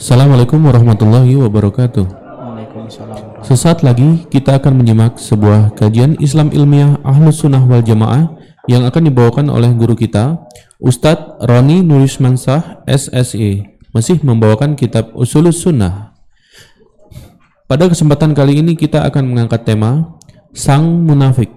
Assalamualaikum warahmatullahi wabarakatuh. Waalaikumsalam. Sesaat lagi kita akan menyimak sebuah kajian Islam ilmiah Ahlus Sunnah wal Jamaah yang akan dibawakan oleh guru kita, Ustadz Roni Nurismansah SSE, masih membawakan kitab Ushulus Sunnah. Pada kesempatan kali ini kita akan mengangkat tema Sang Munafik.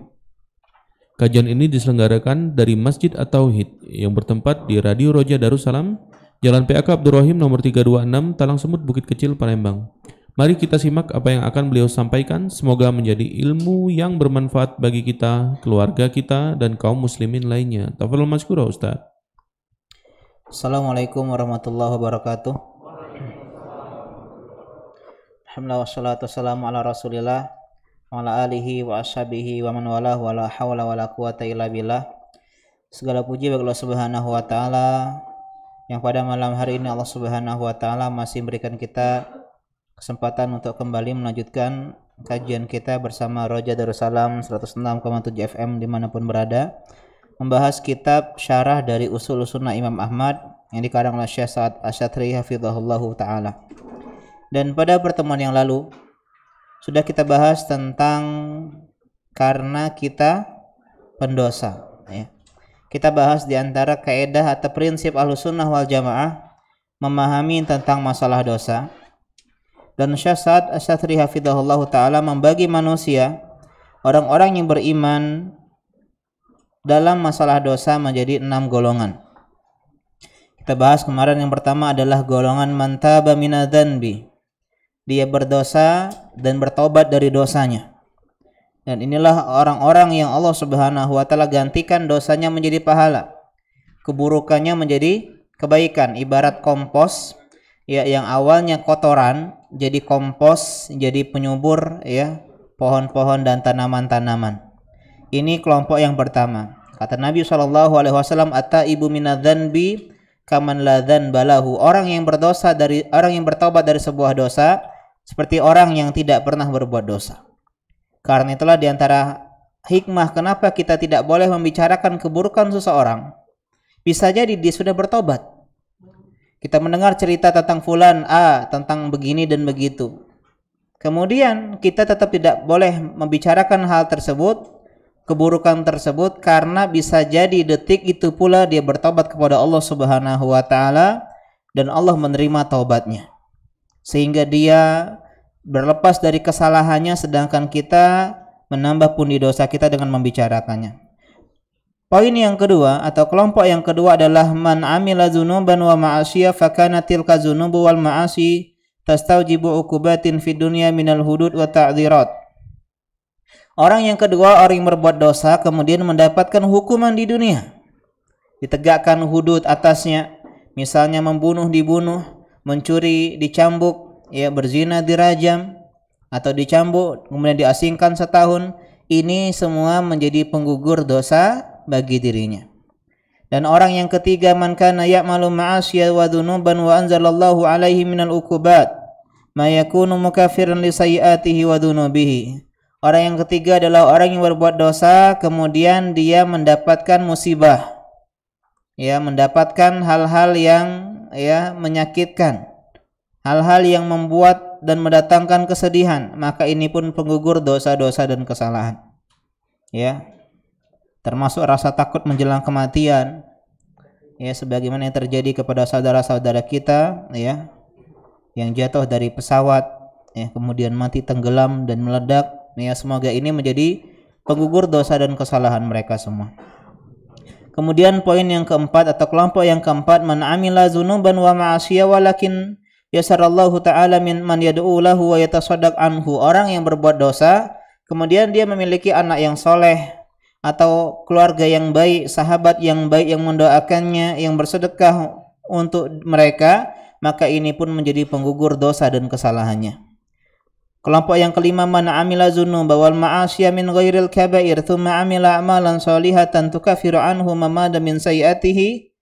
Kajian ini diselenggarakan dari Masjid At-Tauhid yang bertempat di Radio Roja Darussalam, Jalan PAK Abdurrahim nomor 326, Talang Semut, Bukit Kecil, Palembang. Mari kita simak apa yang akan beliau sampaikan. Semoga menjadi ilmu yang bermanfaat bagi kita, keluarga kita, dan kaum muslimin lainnya. Tafadhol masykurah Ustaz. Assalamualaikum warahmatullahi wabarakatuh. Alhamdulillah wassalatu wassalamu ala Rasulillah wa ala alihi wa ashabihi wa man walah wa la hawla wa la quwata illa billah. Segala puji bagi Allah Subhanahu wa taala yang pada malam hari ini Allah Subhanahu wa taala masih memberikan kita kesempatan untuk kembali melanjutkan kajian kita bersama Roja Darussalam 106,7 FM dimanapun berada, membahas kitab syarah dari Ushulus Sunnah Imam Ahmad yang dikarang oleh Syekh Sa'ad Asy-Syadhili hafizahullahu taala. Dan pada pertemuan yang lalu sudah kita bahas tentang karena kita pendosa, ya. Kita bahas di antara kaidah atau prinsip Ahlus Sunnah wal Jamaah memahami tentang masalah dosa. Dan Syekh Sa'ad Asy-Syadhili hafizahullahu taala membagi manusia, orang-orang yang beriman dalam masalah dosa menjadi 6 golongan. Kita bahas kemarin yang pertama adalah golongan man taba minadz-dzanbi. Dia berdosa dan bertobat dari dosanya. Dan inilah orang-orang yang Allah Subhanahu wa taala gantikan dosanya menjadi pahala, keburukannya menjadi kebaikan, ibarat kompos ya, yang awalnya kotoran jadi kompos, jadi penyubur ya, pohon-pohon dan tanaman-tanaman. Ini kelompok yang pertama. Kata Nabi SAW, at-taibu minadz-dzanbi kaman la dzanba lahu. Orang yang bertobat dari sebuah dosa seperti orang yang tidak pernah berbuat dosa. Karena itulah diantara hikmah kenapa kita tidak boleh membicarakan keburukan seseorang. Bisa jadi dia sudah bertobat. Kita mendengar cerita tentang fulan A, tentang begini dan begitu. Kemudian kita tetap tidak boleh membicarakan hal tersebut, keburukan tersebut, karena bisa jadi detik itu pula dia bertobat kepada Allah Subhanahu wa taala dan Allah menerima taubatnya. Sehingga dia berlepas dari kesalahannya, sedangkan kita menambah pundi dosa kita dengan membicarakannya. Poin yang kedua atau kelompok yang kedua adalah man amila dzunuban wa ma'asiyah fakana tilka dzunubu wal ma'asi tastaujibu uqubatin fid dunya minal hudud wa ta'dzirat. Orang yang kedua, orang yang berbuat dosa kemudian mendapatkan hukuman di dunia. Ditegakkan hudud atasnya, misalnya membunuh dibunuh, mencuri dicambuk, ya, berzina dirajam atau dicambuk kemudian diasingkan setahun. Ini semua menjadi penggugur dosa bagi dirinya. Dan orang yang ketiga, man kana ya'malu ma'asyiya wa dzunuban wa anzalallahu alaihi minal uqubat ma yakunu mukaffiran li sayyi'atihi wa dzunubihi. Orang yang ketiga adalah orang yang berbuat dosa kemudian dia mendapatkan musibah, ya, mendapatkan hal-hal yang ya menyakitkan, hal-hal yang membuat dan mendatangkan kesedihan, maka ini pun penggugur dosa-dosa dan kesalahan. Ya. Termasuk rasa takut menjelang kematian. Ya, sebagaimana yang terjadi kepada saudara-saudara kita ya, yang jatuh dari pesawat ya, kemudian mati tenggelam dan meledak. Ya, semoga ini menjadi penggugur dosa dan kesalahan mereka semua. Kemudian poin yang keempat atau kelompok yang keempat, man amila dzunuban wa ma'asiyah walakin yasarallahu ta'ala min man yad'u lahu wa yatasaddaq anhu. Orang yang berbuat dosa kemudian dia memiliki anak yang soleh atau keluarga yang baik, sahabat yang baik yang mendoakannya, yang bersedekah untuk mereka, maka ini pun menjadi penggugur dosa dan kesalahannya. Kelompok yang kelima, man amila dzunuba wal ma'asyiya min ghairil kaba'ir tsumma amila a'malan shalihatan tukaffiru anhu ma mada min sayyi'atihi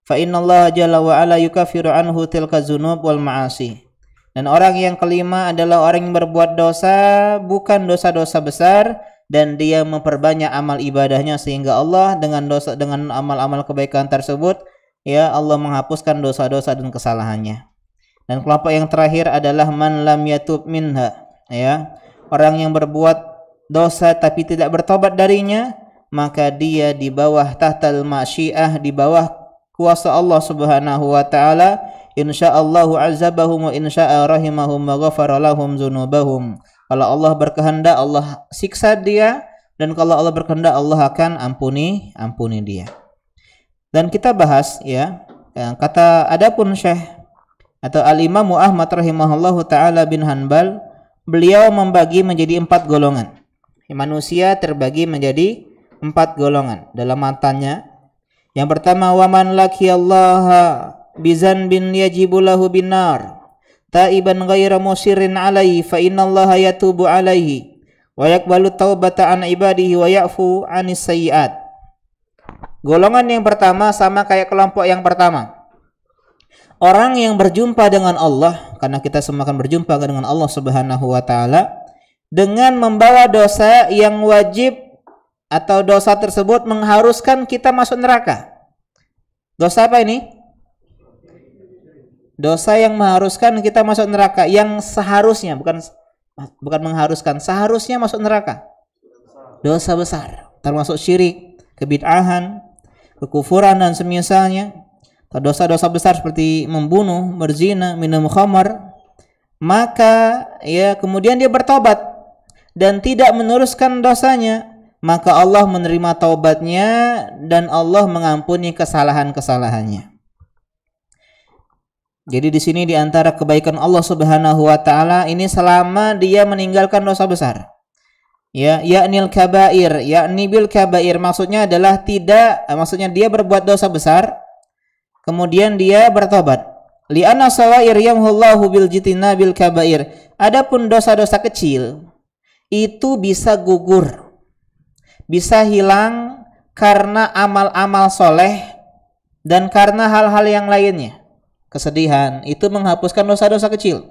fa innallaha jalla wa ala yukaffiru anhu tilka dzunub wal ma'asi. Dan orang yang kelima adalah orang yang berbuat dosa bukan dosa-dosa besar dan dia memperbanyak amal ibadahnya sehingga Allah dengan amal-amal kebaikan tersebut ya Allah menghapuskan dosa-dosa dan kesalahannya. Dan kelompok yang terakhir adalah man lam yatub minha, ya, orang yang berbuat dosa tapi tidak bertobat darinya, maka dia di bawah tahtal masyiah, di bawah kuasa Allah Subhanahu wa taala. Insyaallahu azabahum wa insya'a rahimahum wa ghafara lahum dzunubahum. Kalau Allah berkehendak Allah siksa dia, dan kalau Allah berkehendak Allah akan ampuni dia. Dan kita bahas ya, kata adapun Syekh atau Al-Imam Ahmad rahimahullahu taala bin Hanbal, beliau membagi menjadi 4 golongan. Manusia terbagi menjadi 4 golongan dalam matanya. Yang pertama, waman laqiyallaha bizanbin yajibu lahu binar taiban ghaira musirin alaihi fa innallaha yatubu alaihi wa yaqbalu taubata an ibadihi wa ya'fu anis sayyi'at. Golongan yang pertama sama kayak kelompok yang pertama. Orang yang berjumpa dengan Allah, karena kita semua akan berjumpa dengan Allah Subhanahu wa taala, dengan membawa dosa yang wajib atau dosa tersebut mengharuskan kita masuk neraka. Dosa apa ini? Dosa yang mengharuskan kita masuk neraka, yang seharusnya, bukan mengharuskan, seharusnya masuk neraka. Dosa besar, termasuk syirik, kebid'ahan, kekufuran dan semisalnya. Dosa-dosa besar seperti membunuh, berzina, minum khamar, maka ya kemudian dia bertobat dan tidak meneruskan dosanya, maka Allah menerima taubatnya dan Allah mengampuni kesalahan-kesalahannya. Jadi di sini di antara kebaikan Allah Subhanahu wa taala ini selama dia meninggalkan dosa besar. Ya, yaknil kabair, yakni bil kabair, maksudnya adalah maksudnya dia berbuat dosa besar kemudian dia bertobat. Li'anna sawair yamhullahu bil jitinabil kabair. Adapun dosa-dosa kecil itu bisa gugur, bisa hilang karena amal-amal soleh dan karena hal-hal yang lainnya. Kesedihan itu menghapuskan dosa-dosa kecil.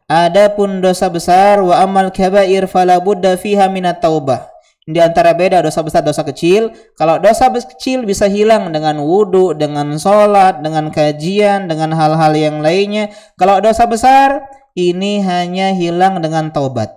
Adapun dosa besar, wa amal kabair fala budda fiha minat taubah. Di antara beda dosa besar, dosa kecil. Kalau dosa kecil bisa hilang dengan wudu, dengan sholat, dengan kajian, dengan hal-hal yang lainnya. Kalau dosa besar ini hanya hilang dengan taubat,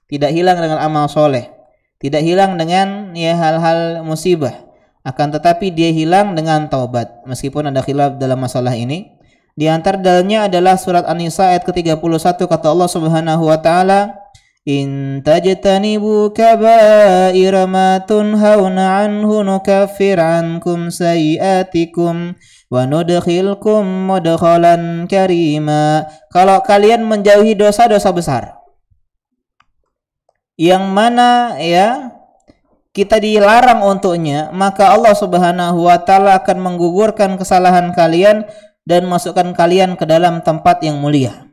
tidak hilang dengan amal soleh, tidak hilang dengan ya hal-hal musibah, akan tetapi dia hilang dengan taubat. Meskipun ada khilaf dalam masalah ini. Di antara dalilnya adalah surat An-Nisa ayat ke-31, kata Allah Subhanahu wa taala, in tajtanibu kaba'ira ma tunhauna anhu nukaffir ankum sayyi'atikum wa nudkhilkum mudkhalan karima. Kalau kalian menjauhi dosa-dosa besar yang mana ya kita dilarang untuknya, maka Allah Subhanahu wa taala akan menggugurkan kesalahan kalian dan masukkan kalian ke dalam tempat yang mulia.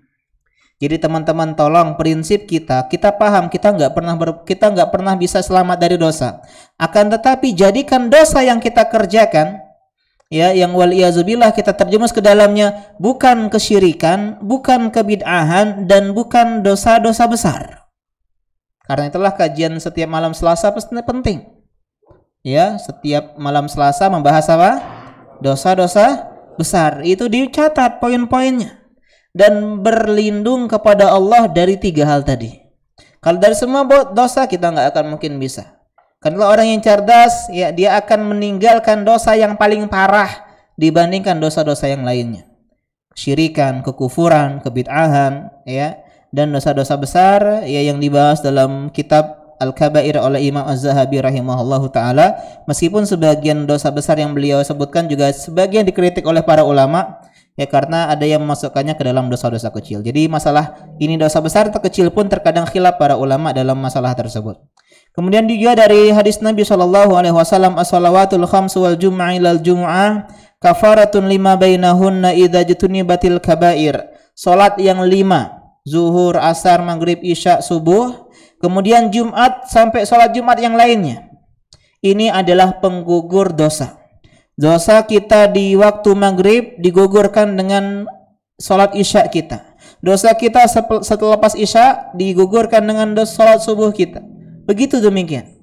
Jadi teman-teman tolong, prinsip kita paham kita nggak pernah bisa selamat dari dosa. Akan tetapi jadikan dosa yang kita kerjakan ya yang waliyazubillah kita terjerumus ke dalamnya bukan kesyirikan, bukan kebid'ahan dan bukan dosa-dosa besar. Karena itulah kajian setiap malam Selasa penting. Ya, setiap malam Selasa membahas apa? Dosa-dosa besar. Itu dicatat poin-poinnya. Dan berlindung kepada Allah dari 3 hal tadi. Kalau dari semua dosa kita nggak akan mungkin bisa. Karena orang yang cerdas ya dia akan meninggalkan dosa yang paling parah dibandingkan dosa-dosa yang lainnya. Syirikan, kekufuran, kebid'ahan ya, dan dosa-dosa besar ya yang dibahas dalam kitab Al-Kabair oleh Imam Az-Zahabi rahimahullahu taala. Meskipun sebagian dosa besar yang beliau sebutkan juga sebagian dikritik oleh para ulama ya karena ada yang memasukkannya ke dalam dosa-dosa kecil. Jadi masalah ini dosa besar atau kecil pun terkadang khilaf para ulama dalam masalah tersebut. Kemudian juga dari hadis Nabi sallallahu alaihi wasallam, as-salawatul khamsu wal jum'ah ilal jum'ah kafaratun lima bainahunna idza jutunibatil kabair. Salat yang 5 zuhur, asar, maghrib, isya, subuh, kemudian Jumat sampai sholat Jumat yang lainnya. Ini adalah penggugur dosa. Dosa kita di waktu maghrib digugurkan dengan sholat isya kita. Dosa kita setelah lepas isya digugurkan dengan sholat subuh kita. Begitu demikian.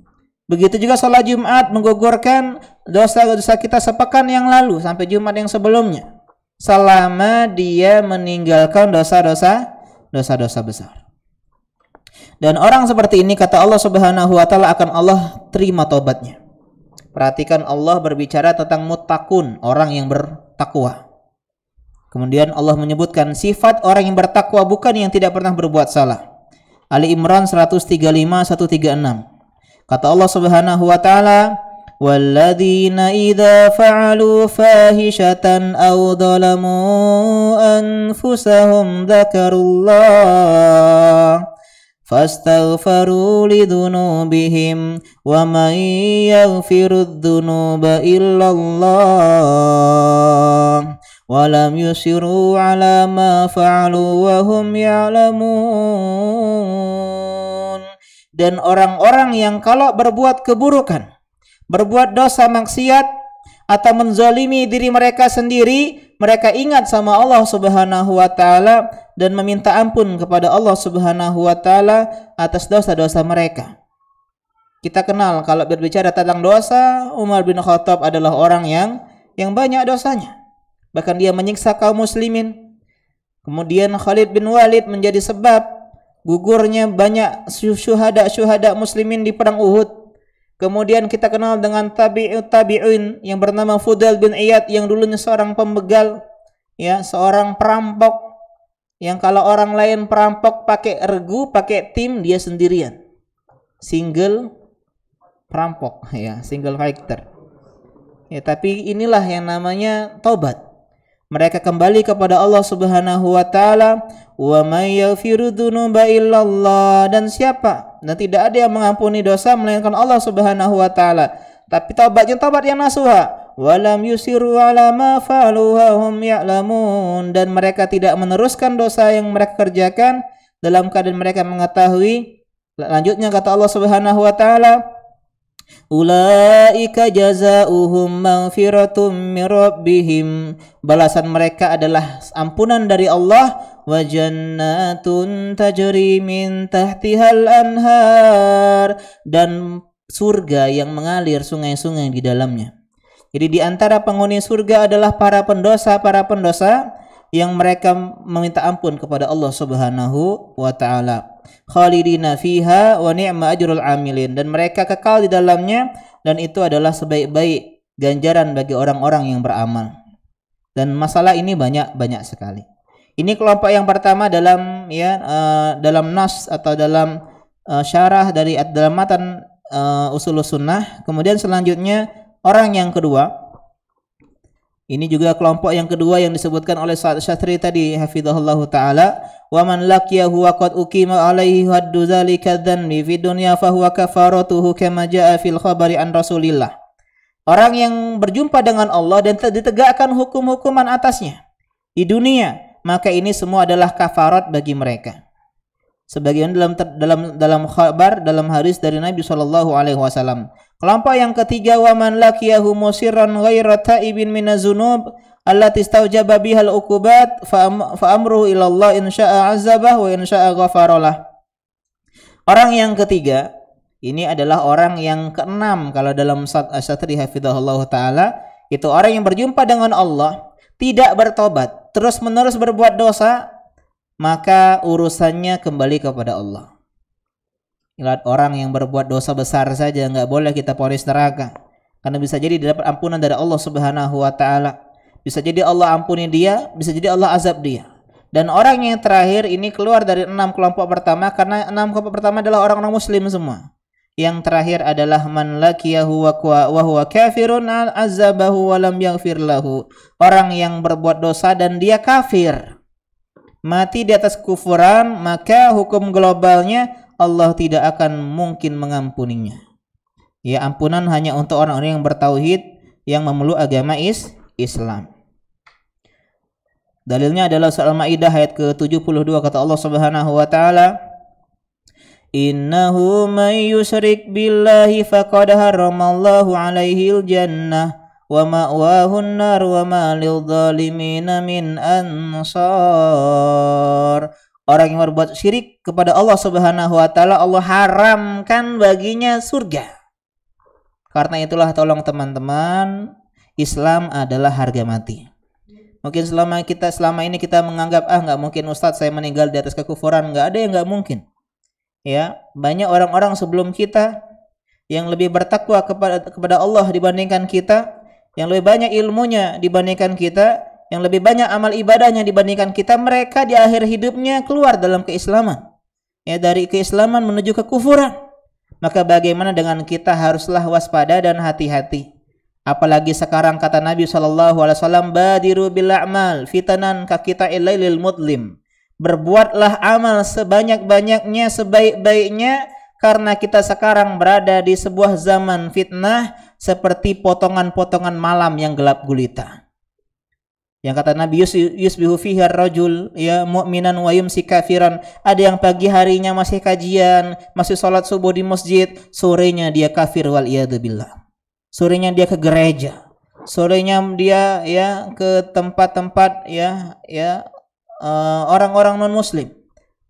Begitu juga sholat Jumat menggugurkan dosa-dosa kita sepekan yang lalu sampai Jumat yang sebelumnya, selama dia meninggalkan dosa-dosa besar. Dan orang seperti ini, kata Allah Subhanahu wa taala, akan Allah terima taubatnya. Perhatikan, Allah berbicara tentang muttaqun, orang yang bertakwa. Kemudian Allah menyebutkan sifat orang yang bertakwa, bukan yang tidak pernah berbuat salah. Ali Imran 135-136. Kata Allah Subhanahu wa taala, "Walladzina idza fa'alu fahishatan aw dhalamu anfusahum dzakarullah fastaghfaru lidzunubihim wa man yaghfirudz dzunuba illallah wa lam yusiru ala ma fa'alu wa hum ya'lamun." Dan orang-orang yang kalau berbuat keburukan, berbuat dosa maksiat atau menzalimi diri mereka sendiri, mereka ingat sama Allah Subhanahu wa taala dan meminta ampun kepada Allah Subhanahu wa taala atas dosa-dosa mereka. Kita kenal kalau berbicara tentang dosa, Umar bin Khattab adalah orang yang banyak dosanya. Bahkan dia menyiksa kaum muslimin. Kemudian Khalid bin Walid menjadi sebab gugurnya banyak syuhada muslimin di perang Uhud. Kemudian kita kenal dengan tabi'in yang bernama Fudail bin Iyad yang dulunya seorang pembegal, ya, seorang perampok yang kalau orang lain perampok pakai regu, pakai tim, dia sendirian. Single perampok, ya, single fighter. Ya, tapi inilah yang namanya taubat. Mereka kembali kepada Allah Subhanahu wa taala, wa may yaghfiru dzunuba illallah, dan siapa? Dan tidak ada yang mengampuni dosa melainkan Allah Subhanahu wa taala. Tapi taubatnya taubat yang nasuha. Wa lam yusiru ala ma fa'alu wa hum ya'lamun, dan mereka tidak meneruskan dosa yang mereka kerjakan dalam keadaan mereka mengetahui. Lanjutnya kata Allah Subhanahu wa taala, ulaika jazaohum maghfiratum mir rabbihim, balasan mereka adalah ampunan dari Allah, wa jannatun tajri min tahtihal anhar, dan surga yang mengalir sungai-sungai di dalamnya. Jadi di antara penghuni surga adalah para pendosa yang mereka meminta ampun kepada Allah Subhanahu wa taala. Khalidina fiha wa ni'ma ajrul amilin, dan mereka kekal di dalamnya, dan itu adalah sebaik-baik ganjaran bagi orang-orang yang beramal. Dan masalah ini banyak sekali. Ini kelompok yang pertama dalam dalam nas atau dalam syarah dari dalam matan Ushulus Sunnah. Kemudian selanjutnya orang yang kedua, ini juga kelompok yang kedua yang disebutkan oleh Syatri tadi, hafizahullahu taala, wa man laqiyahu wa qad uqima alaihi haddu dzalika dzanbi fi dunya fa huwa kafaratuhu kama jaa fil khabari an Rasulillah. Orang yang berjumpa dengan Allah dan ditegakkan hukum-hukuman atasnya di dunia, maka ini semua adalah kafarat bagi mereka. Sebagian dalam khabar, dalam hadis dari Nabi sallallahu alaihi wasallam. Kelompok yang ketiga, wa man laqiyahu musirran ghaira taibin minaz-dzunub allati istaujaba bihal uqubat fa amruhu ila Allah in syaa'a 'adzabah wa in syaa'a ghafaralah. Orang yang ketiga ini adalah orang yang keenam kalau dalam Syatri hafizahullah taala, itu orang yang berjumpa dengan Allah, tidak bertobat, terus-menerus berbuat dosa, maka urusannya kembali kepada Allah. Lihat, orang yang berbuat dosa besar saja nggak boleh kita vonis neraka, karena bisa jadi dapat ampunan dari Allah Subhanahu wa taala. Bisa jadi Allah ampuni dia, bisa jadi Allah azab dia. Dan orang yang terakhir ini keluar dari 6 kelompok pertama, karena 6 kelompok pertama adalah orang-orang muslim semua. Yang terakhir adalah man laqiyahu wa huwa kafirun azabahu wa lam yaghfir lahu. Orang yang berbuat dosa dan dia kafir, mati di atas kufuran, maka hukum globalnya Allah tidak akan mungkin mengampuninya. Ya, ampunan hanya untuk orang-orang yang bertauhid, yang memeluk agama Islam. Dalilnya adalah surah Al-Maidah ayat ke-72, kata Allah Subhanahu wa taala, "Innahu may yusyrik billahi faqad haramallahu 'alaihil jannah wa ma'wahun nar wa ma lidh-dhalimina min ansar." Orang yang berbuat syirik kepada Allah Subhanahu wa taala, Allah haramkan baginya surga. Karena itulah tolong teman-teman, Islam adalah harga mati. Mungkin selama ini kita menganggap nggak mungkin Ustadz saya meninggal di atas kekufuran, nggak ada yang nggak mungkin. Ya, banyak orang-orang sebelum kita yang lebih bertakwa kepada Allah dibandingkan kita, yang lebih banyak ilmunya dibandingkan kita, yang lebih banyak amal ibadahnya dibandingkan kita. Mereka di akhir hidupnya keluar dalam keislaman, ya, dari keislaman menuju kekufuran. Maka bagaimana dengan kita? Haruslah waspada dan hati-hati. Apalagi sekarang kata Nabi SAW, badiru bil a'mal fitanan kakita ilailil mudlim. Berbuatlah amal sebanyak-banyaknya, sebaik-baiknya, karena kita sekarang berada di sebuah zaman fitnah seperti potongan-potongan malam yang gelap gulita. Yang kata Nabi, yusbihu fiha ar-rajul ya mu'minan wa yumsi kafiran. Ada yang pagi harinya masih kajian, masih sholat subuh di masjid, sorenya dia kafir wal iyadzubillah. Sorenya dia ke gereja, sorenya dia ya ke tempat-tempat orang-orang non muslim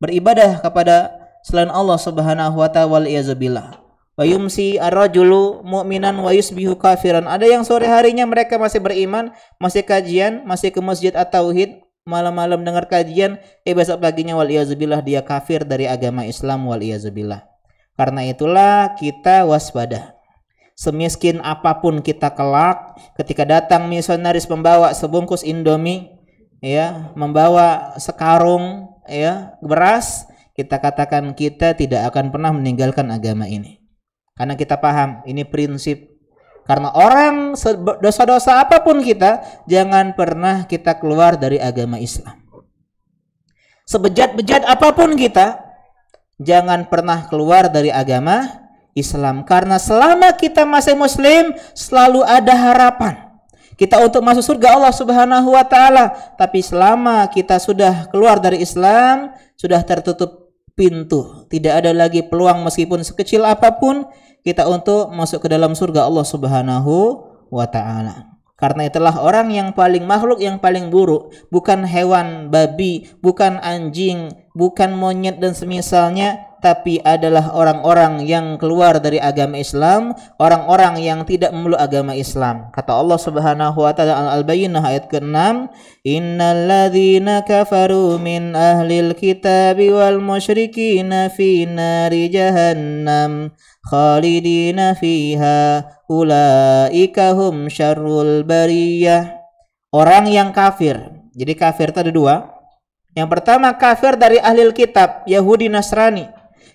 beribadah kepada selain Allah Subhanahu wa taala wal iyadzubillah. Wa yumsi ar-rajulu mu'minan wa yusbihu kafiran. Ada yang sore harinya mereka masih beriman, masih kajian, masih ke masjid at-tauhid, malam-malam dengar kajian, besok paginya wal iyadzubillah dia kafir dari agama Islam wal iyadzubillah. Karena itulah kita waspada. Semiskin apapun kita kelak, ketika datang misionaris membawa sebungkus Indomie, ya, membawa sekarung ya beras, kita katakan kita tidak akan pernah meninggalkan agama ini. Karena kita paham ini prinsip. Karena orang dosa-dosa apapun kita, jangan pernah kita keluar dari agama Islam. Sebejat-bejat apapun kita, jangan pernah keluar dari agama Islam. Karena selama kita masih muslim, selalu ada harapan kita untuk masuk surga Allah Subhanahu wa taala. Tapi selama kita sudah keluar dari Islam, sudah tertutup pintu. Tidak ada lagi peluang meskipun sekecil apapun kita untuk masuk ke dalam surga Allah Subhanahu wa taala. Karena itulah makhluk yang paling buruk bukan hewan babi, bukan anjing, bukan monyet dan semisalnya, tapi adalah orang-orang yang keluar dari agama Islam, orang-orang yang tidak memeluk agama Islam. Kata Allah Subhanahu wa taala Al-Bayyinah ayat ke-6, "Innalladzina kafaru min ahlil kitabi wal musyrikina fi nari jahannam khalidina fiha ulaika hum syarrul bariyah." Orang yang kafir. Jadi kafir itu ada dua. Yang pertama kafir dari ahlil kitab, Yahudi Nasrani.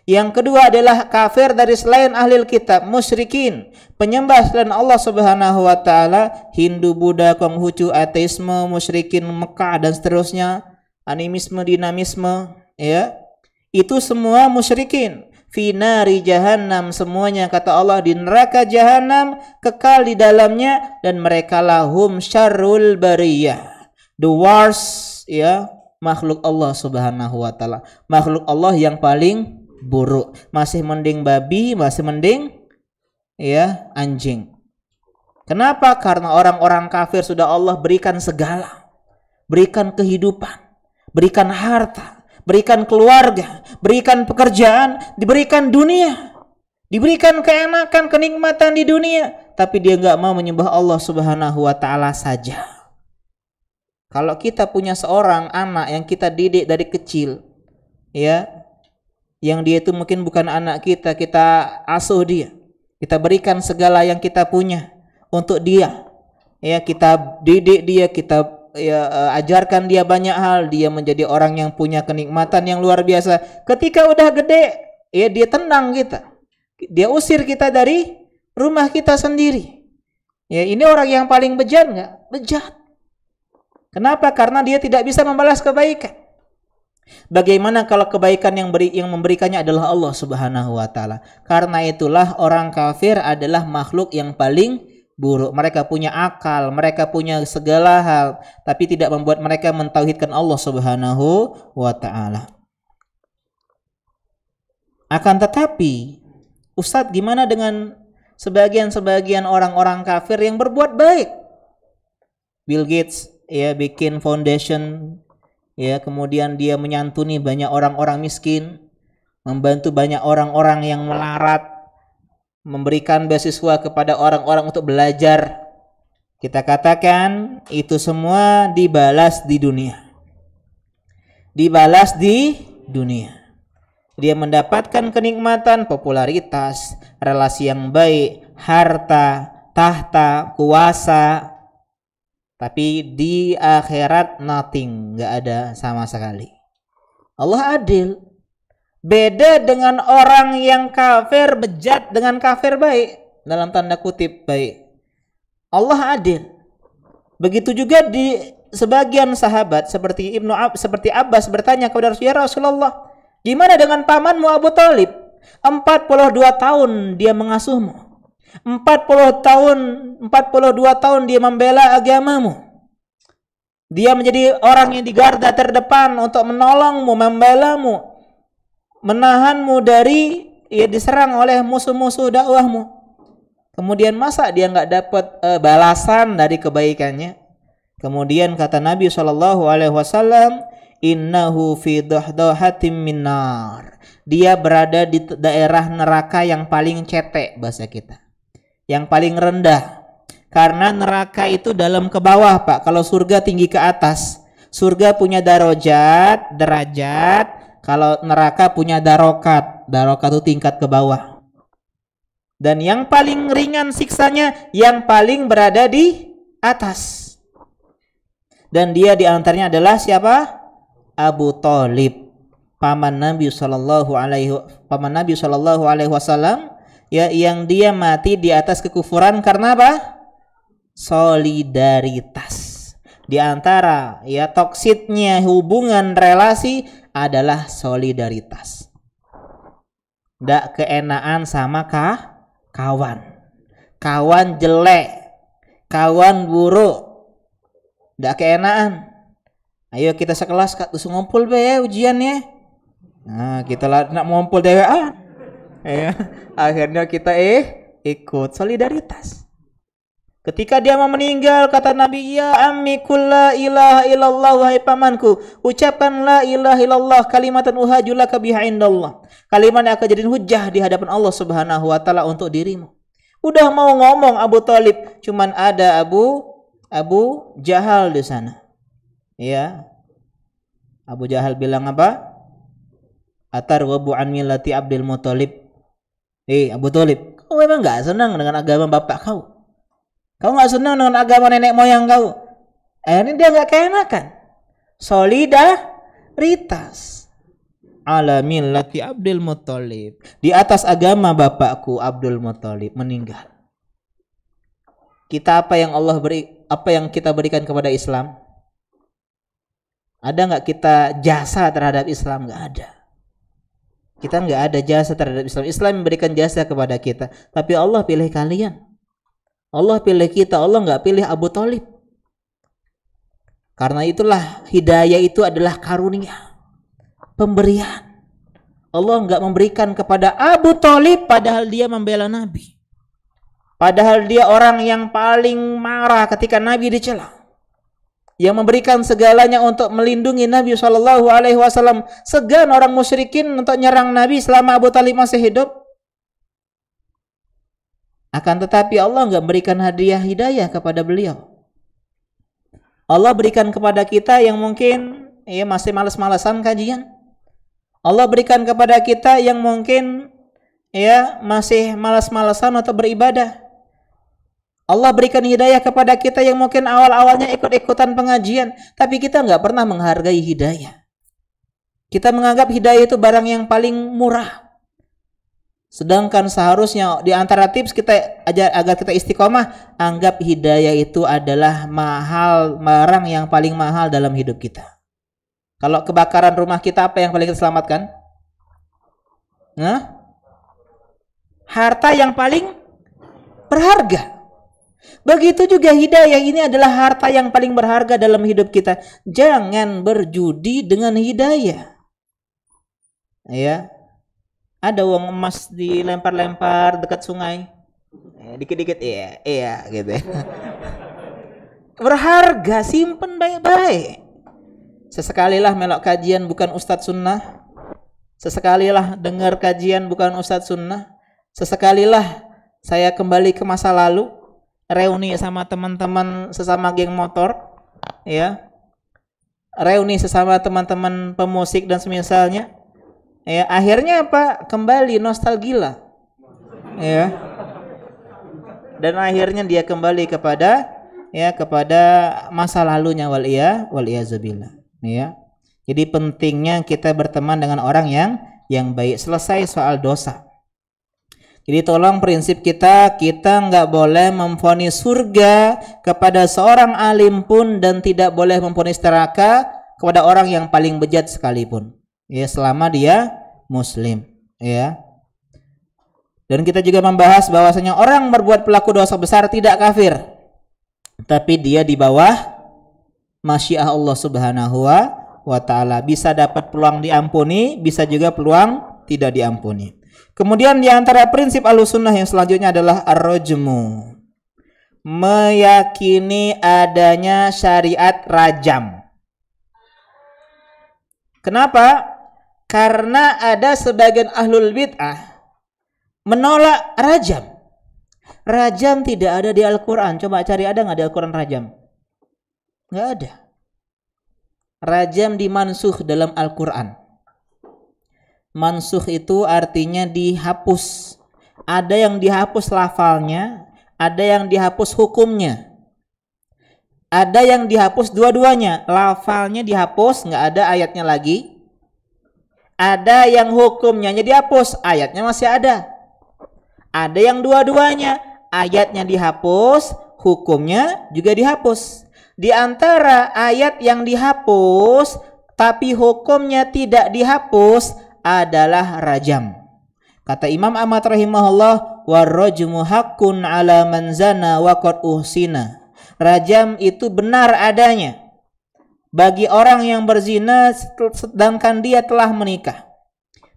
Yang kedua adalah kafir dari selain ahlil kitab, musyrikin, penyembah selain Allah Subhanahu wa taala, Hindu, Buddha, Konghucu, ateisme, musyrikin Mekah dan seterusnya, animisme, dinamisme, ya. Itu semua musyrikin. Fi nari jahannam, semuanya kata Allah di neraka jahanam, kekal di dalamnya, dan mereka lahum syarrul bariyah. The worst, ya, makhluk Allah Subhanahu wa taala. Makhluk Allah yang paling buruk. Masih mending babi, masih mending ya anjing. Kenapa? Karena orang-orang kafir sudah Allah berikan segala. Berikan kehidupan, berikan harta, berikan keluarga, berikan pekerjaan, diberikan dunia, diberikan keenakan, kenikmatan di dunia, tapi dia nggak mau menyembah Allah Subhanahu wa taala saja. Kalau kita punya seorang anak yang kita didik dari kecil, ya, yang dia itu mungkin bukan anak kita, kita asuh dia, kita berikan segala yang kita punya untuk dia, ya, kita didik dia, kita ajarkan dia banyak hal, dia menjadi orang yang punya kenikmatan yang luar biasa. Ketika udah gede, ya, dia tenang kita, dia usir kita dari rumah kita sendiri. Ya, ini orang yang paling bejat nggak? Bejat. Kenapa? Karena dia tidak bisa membalas kebaikan. Bagaimana kalau kebaikan yang memberikannya adalah Allah Subhanahu wa taala? Karena itulah orang kafir adalah makhluk yang paling buruk. Mereka punya akal, mereka punya segala hal, tapi tidak membuat mereka mentauhidkan Allah Subhanahu wa taala. Akan tetapi, Ustadz, gimana dengan sebagian orang-orang kafir yang berbuat baik? Bill Gates ya bikin foundation ya, kemudian dia menyantuni banyak orang-orang miskin, membantu banyak orang-orang yang melarat, memberikan beasiswa kepada orang-orang untuk belajar. Kita katakan itu semua dibalas di dunia. Dibalas di dunia. Dia mendapatkan kenikmatan, popularitas, relasi yang baik, harta, tahta, kuasa. Tapi di akhirat nothing, nggak ada sama sekali. Allah adil. Beda dengan orang yang kafir bejat dengan kafir baik, dalam tanda kutip baik. Allah adil. Begitu juga di sebagian sahabat seperti seperti Abbas bertanya kepada Rasulullah, gimana dengan pamanmu Abu Thalib? 42 tahun dia mengasuhmu. 42 tahun dia membela agamamu. Dia menjadi orang yang di garda terdepan untuk menolongmu, membelamu, menahanmu dari diserang oleh musuh-musuh dakwahmu. Kemudian masa dia nggak dapat balasan dari kebaikannya? Kemudian kata Nabi SAW, innahu fi dahdahatim minnar. Dia berada di daerah neraka yang paling cetek, bahasa kita, yang paling rendah. Karena neraka itu dalam ke bawah, Pak. Kalau surga tinggi ke atas. Surga punya derajat. Kalau neraka punya darokat. Darokat itu tingkat ke bawah. Dan yang paling ringan siksanya yang paling berada di atas. Dan dia diantaranya adalah siapa? Abu Thalib, paman Nabi Shallallahu Alaihi Wasallam, ya, yang dia mati di atas kekufuran karena apa? Solidaritas. Di antara ya toksiknya hubungan relasi adalah solidaritas. Nggak keenaan sama kawan jelek, kawan buruk. Nggak keenaan. Ayo kita sekelas terus ngumpul be ujiannya. Nah, kita nak ngumpul DWA. Ya, akhirnya kita ikut solidaritas. Ketika dia mau meninggal, kata Nabi, ya ammi qul la ilaha illallah, wahai pamanku, ucapkan la ilaha illallah kalimatan uhajulaka biha indallah. Kalimat yang akan jadi hujah di hadapan Allah Subhanahu wa taala untuk dirimu. Udah mau ngomong Abu Thalib, cuman ada Abu Jahal di sana. Ya. Abu Jahal bilang apa? Atarghabu an millati Abdul Muthalib. Abu Thalib, kau memang enggak senang dengan agama bapak kau? Kau enggak senang dengan agama nenek moyang kau? Akhirnya dia enggak keenakan. Solidaritas. Ala millati Abdul Muthalib. Di atas agama bapakku Abdul Muthalib meninggal. Kita apa yang kita berikan kepada Islam? Ada nggak kita jasa terhadap Islam? Nggak ada. Kita nggak ada jasa terhadap Islam. Islam memberikan jasa kepada kita, tapi Allah pilih kalian. Allah pilih kita. Allah nggak pilih Abu Thalib. Karena itulah hidayah itu adalah karunia, pemberian. Allah nggak memberikan kepada Abu Thalib padahal dia membela Nabi. Padahal dia orang yang paling marah ketika Nabi dicela, yang memberikan segalanya untuk melindungi Nabi Shallallahu Alaihi Wasallam. Segan orang musyrikin untuk nyerang Nabi selama Abu Thalib masih hidup. Akan tetapi Allah nggak berikan hadiah hidayah kepada beliau. Allah berikan kepada kita yang mungkin masih malas-malasan kajian. Allah berikan kepada kita yang mungkin masih malas-malasan untuk beribadah. Allah berikan hidayah kepada kita yang mungkin awal-awalnya ikut-ikutan pengajian, tapi kita nggak pernah menghargai hidayah. Kita menganggap hidayah itu barang yang paling murah. Sedangkan seharusnya di antara tips kita agar kita istiqomah, anggap hidayah itu adalah barang yang paling mahal dalam hidup kita. Kalau kebakaran rumah kita, apa yang paling kita selamatkan? Harta yang paling berharga. Begitu juga hidayah, ini adalah harta yang paling berharga dalam hidup kita. Jangan berjudi dengan hidayah. Ya. Ada uang emas dilempar-lempar dekat sungai. Dikit-dikit iya gitu ya. Berharga, simpen baik-baik. Sesekalilah melok kajian bukan ustadz sunnah. Sesekalilah dengar kajian bukan ustadz sunnah. Sesekalilah saya kembali ke masa lalu, reuni sama teman-teman sesama geng motor, ya. Reuni sesama teman-teman pemusik dan semisalnya. Ya, akhirnya apa? Kembali nostalgia. Ya. Dan akhirnya dia kembali kepada masa lalunya waliyazubillah. Ya. Jadi pentingnya kita berteman dengan orang yang baik. Selesai soal dosa. Jadi tolong prinsip kita nggak boleh memvonis surga kepada seorang alim pun dan tidak boleh memvonis neraka kepada orang yang paling bejat sekalipun. Ya, selama dia muslim, ya. Dan kita juga membahas bahwasanya orang berbuat pelaku dosa besar tidak kafir, tapi dia di bawah masyiah Allah Subhanahu wa ta'ala, bisa dapat peluang diampuni, bisa juga peluang tidak diampuni. Kemudian di antara prinsip Ahlussunnah yang selanjutnya adalah ar-rajmu, meyakini adanya syariat rajam. Kenapa? Karena ada sebagian ahlul bid'ah menolak rajam. Rajam tidak ada di Al-Quran. Coba cari, ada nggak di Al-Quran rajam? Nggak ada. Rajam dimansuh dalam Al-Quran. Mansuh itu artinya dihapus. Ada yang dihapus lafalnya, ada yang dihapus hukumnya. Ada yang dihapus dua-duanya. Lafalnya dihapus, nggak ada ayatnya lagi. Ada yang hukumnya dihapus, ayatnya masih ada. Ada yang dua-duanya, ayatnya dihapus, hukumnya juga dihapus. Di antara ayat yang dihapus tapi hukumnya tidak dihapus adalah rajam. Kata Imam Ahmad rahimahullah, warrajmu haqqun ala man zana wa qad uhsina. Rajam itu benar adanya bagi orang yang berzina sedangkan dia telah menikah.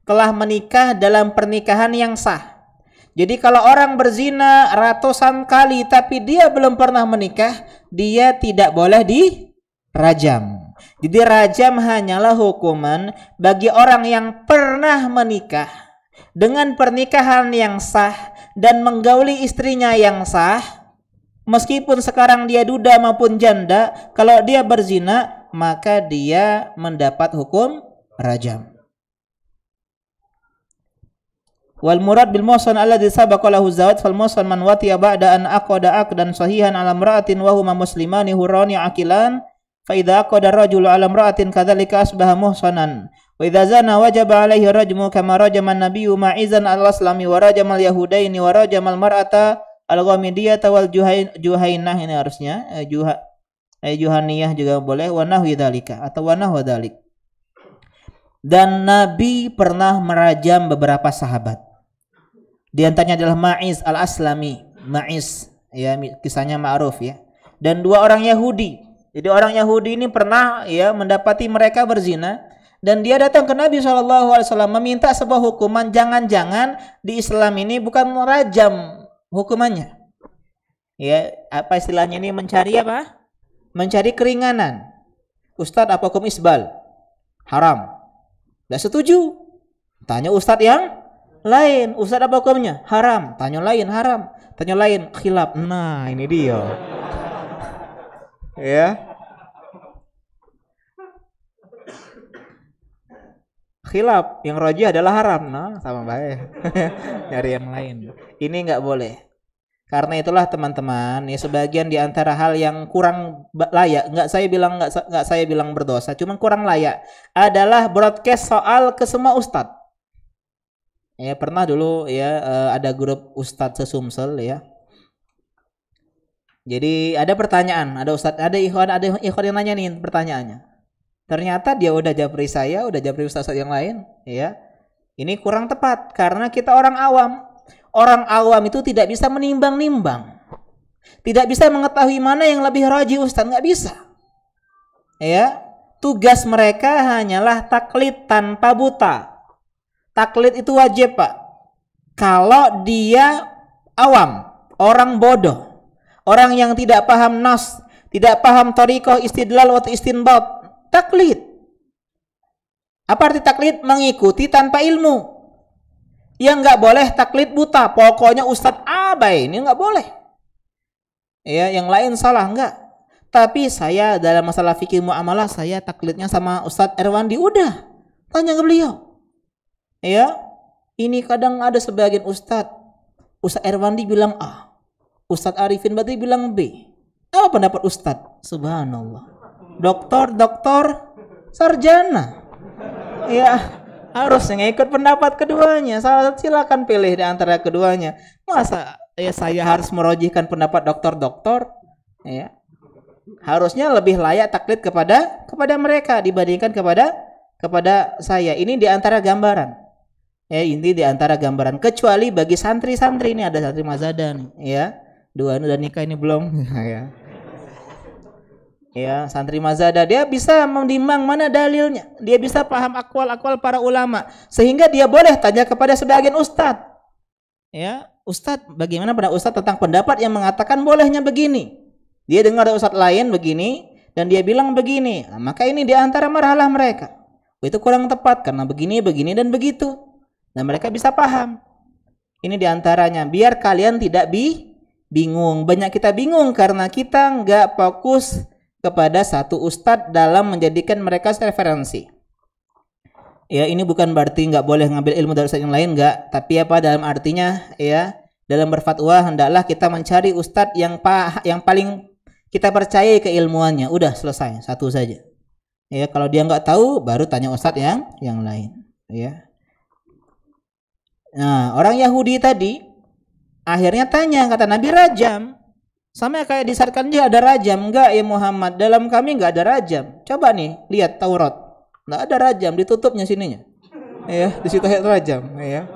Telah menikah dalam pernikahan yang sah. Jadi kalau orang berzina ratusan kali tapi dia belum pernah menikah, dia tidak boleh dirajam. Jadi rajam hanyalah hukuman bagi orang yang pernah menikah dengan pernikahan yang sah dan menggauli istrinya yang sah, meskipun sekarang dia duda maupun janda. Kalau dia berzina, maka dia mendapat hukum rajam. Wal murad bil muhsan alladhi sabaqa lahu zawaj fal muhsan man watiya ba'da an aqada aqdan sahihan ala imra'atin wa huma muslimani hurrani aqilan fa idza aqada ar-rajulu ala imra'atin kadzalika asbaha muhsanan wa idza zana wajaba alaihi rajmu kama rajama an-nabiyyu ma'izan al-aslami wa rajama al-yahudaini wa rajama al-mar'ata al-ghamidiyata wal juhainah. Ini harusnya juhaniyah juga boleh, wa nahwi dzalika atau wa nahwa dzalik. Dan Nabi pernah merajam beberapa sahabat. Di antaranya adalah Ma'iz al-Aslami. Ma'iz, ya, kisahnya ma'ruf ya. Dan dua orang Yahudi. Jadi orang Yahudi ini pernah ya mendapati mereka berzina dan dia datang ke Nabi SAW meminta sebuah hukuman. Jangan-jangan di Islam ini bukan rajam hukumannya. Ya, apa istilahnya ini, mencari apa? Mencari keringanan. Ustadz, apa hukum isbal? Haram. Tidak setuju. Tanya ustadz yang lain, ustadz apa hukumnya? Haram. Tanya lain, haram. Tanya lain, khilaf. Nah, ini dia. Ya. Khilaf, yang rajih adalah haram. Nah, sama baik. Nyari yang lain. Ini nggak boleh. Karena itulah teman-teman, ya sebagian di antara hal yang kurang layak, nggak saya bilang berdosa, cuma kurang layak adalah broadcast soal ke semua ustadz. Ya, pernah dulu ya ada grup ustadz sesumsel ya. Jadi ada pertanyaan, ada ikhwan yang nanya nih pertanyaannya. Ternyata dia udah japri saya, udah japri ustadz yang lain, ya. Ini kurang tepat karena kita orang awam. Orang awam itu tidak bisa menimbang-nimbang. Tidak bisa mengetahui mana yang lebih rajih Ustaz, nggak bisa. Ya, tugas mereka hanyalah taklid tanpa buta. Taklid itu wajib, Pak. Kalau dia awam, orang bodoh, orang yang tidak paham nas, tidak paham thariqah istidlal wa istinbat, taklid. Apa arti taklid? Mengikuti tanpa ilmu. Yang nggak boleh taklid buta. Pokoknya Ustadz abai, ini nggak boleh. Ya, yang lain salah nggak. Tapi saya dalam masalah fikih muamalah saya taklidnya sama Ustadz Erwandi, udah tanya ke beliau. Ya, ini kadang ada sebagian Ustadz Erwandi bilang A, Ustadz Arifin Badri bilang B. Apa pendapat Ustadz? Subhanallah. Doktor, sarjana. Ya, harusnya ikut pendapat keduanya. Silakan pilih di antara keduanya. Masa ya saya harus merojihkan pendapat dokter? Ya. Harusnya lebih layak taklid kepada mereka dibandingkan kepada saya. Ini di antara gambaran. Ya, ini di antara gambaran. Kecuali bagi santri-santri, ini ada santri Mazada nih, ya. Dua udah nikah ini belum, ya. Ya, santri Mazada dia bisa menimbang mana dalilnya. Dia bisa paham akwal-akwal para ulama sehingga dia boleh tanya kepada sebagian ustadz. Ya, ustadz, bagaimana pada ustadz tentang pendapat yang mengatakan bolehnya begini? Dia dengar ada ustadz lain begini dan dia bilang begini. Nah, maka ini di antara marhalah mereka. Itu kurang tepat karena begini dan begitu. Dan mereka bisa paham. Ini di antaranya biar kalian tidak bingung. Banyak kita bingung karena kita nggak fokus kepada satu ustadz dalam menjadikan mereka referensi. Ya, ini bukan berarti nggak boleh ngambil ilmu dari ustadz yang lain, nggak. Tapi apa dalam artinya, ya, dalam berfatwa hendaklah kita mencari ustadz yang paling kita percaya keilmuannya. Udah selesai, satu saja. Ya, kalau dia nggak tahu, baru tanya ustadz yang lain. Ya. Nah, orang Yahudi tadi akhirnya tanya, kata Nabi, rajam. Sama kayak disyaratkan dia ada rajam. Enggak ya Muhammad, dalam kami enggak ada rajam. Coba nih lihat Taurat, enggak ada rajam, ditutupnya sininya. Ya, di situ ada rajam. Ya.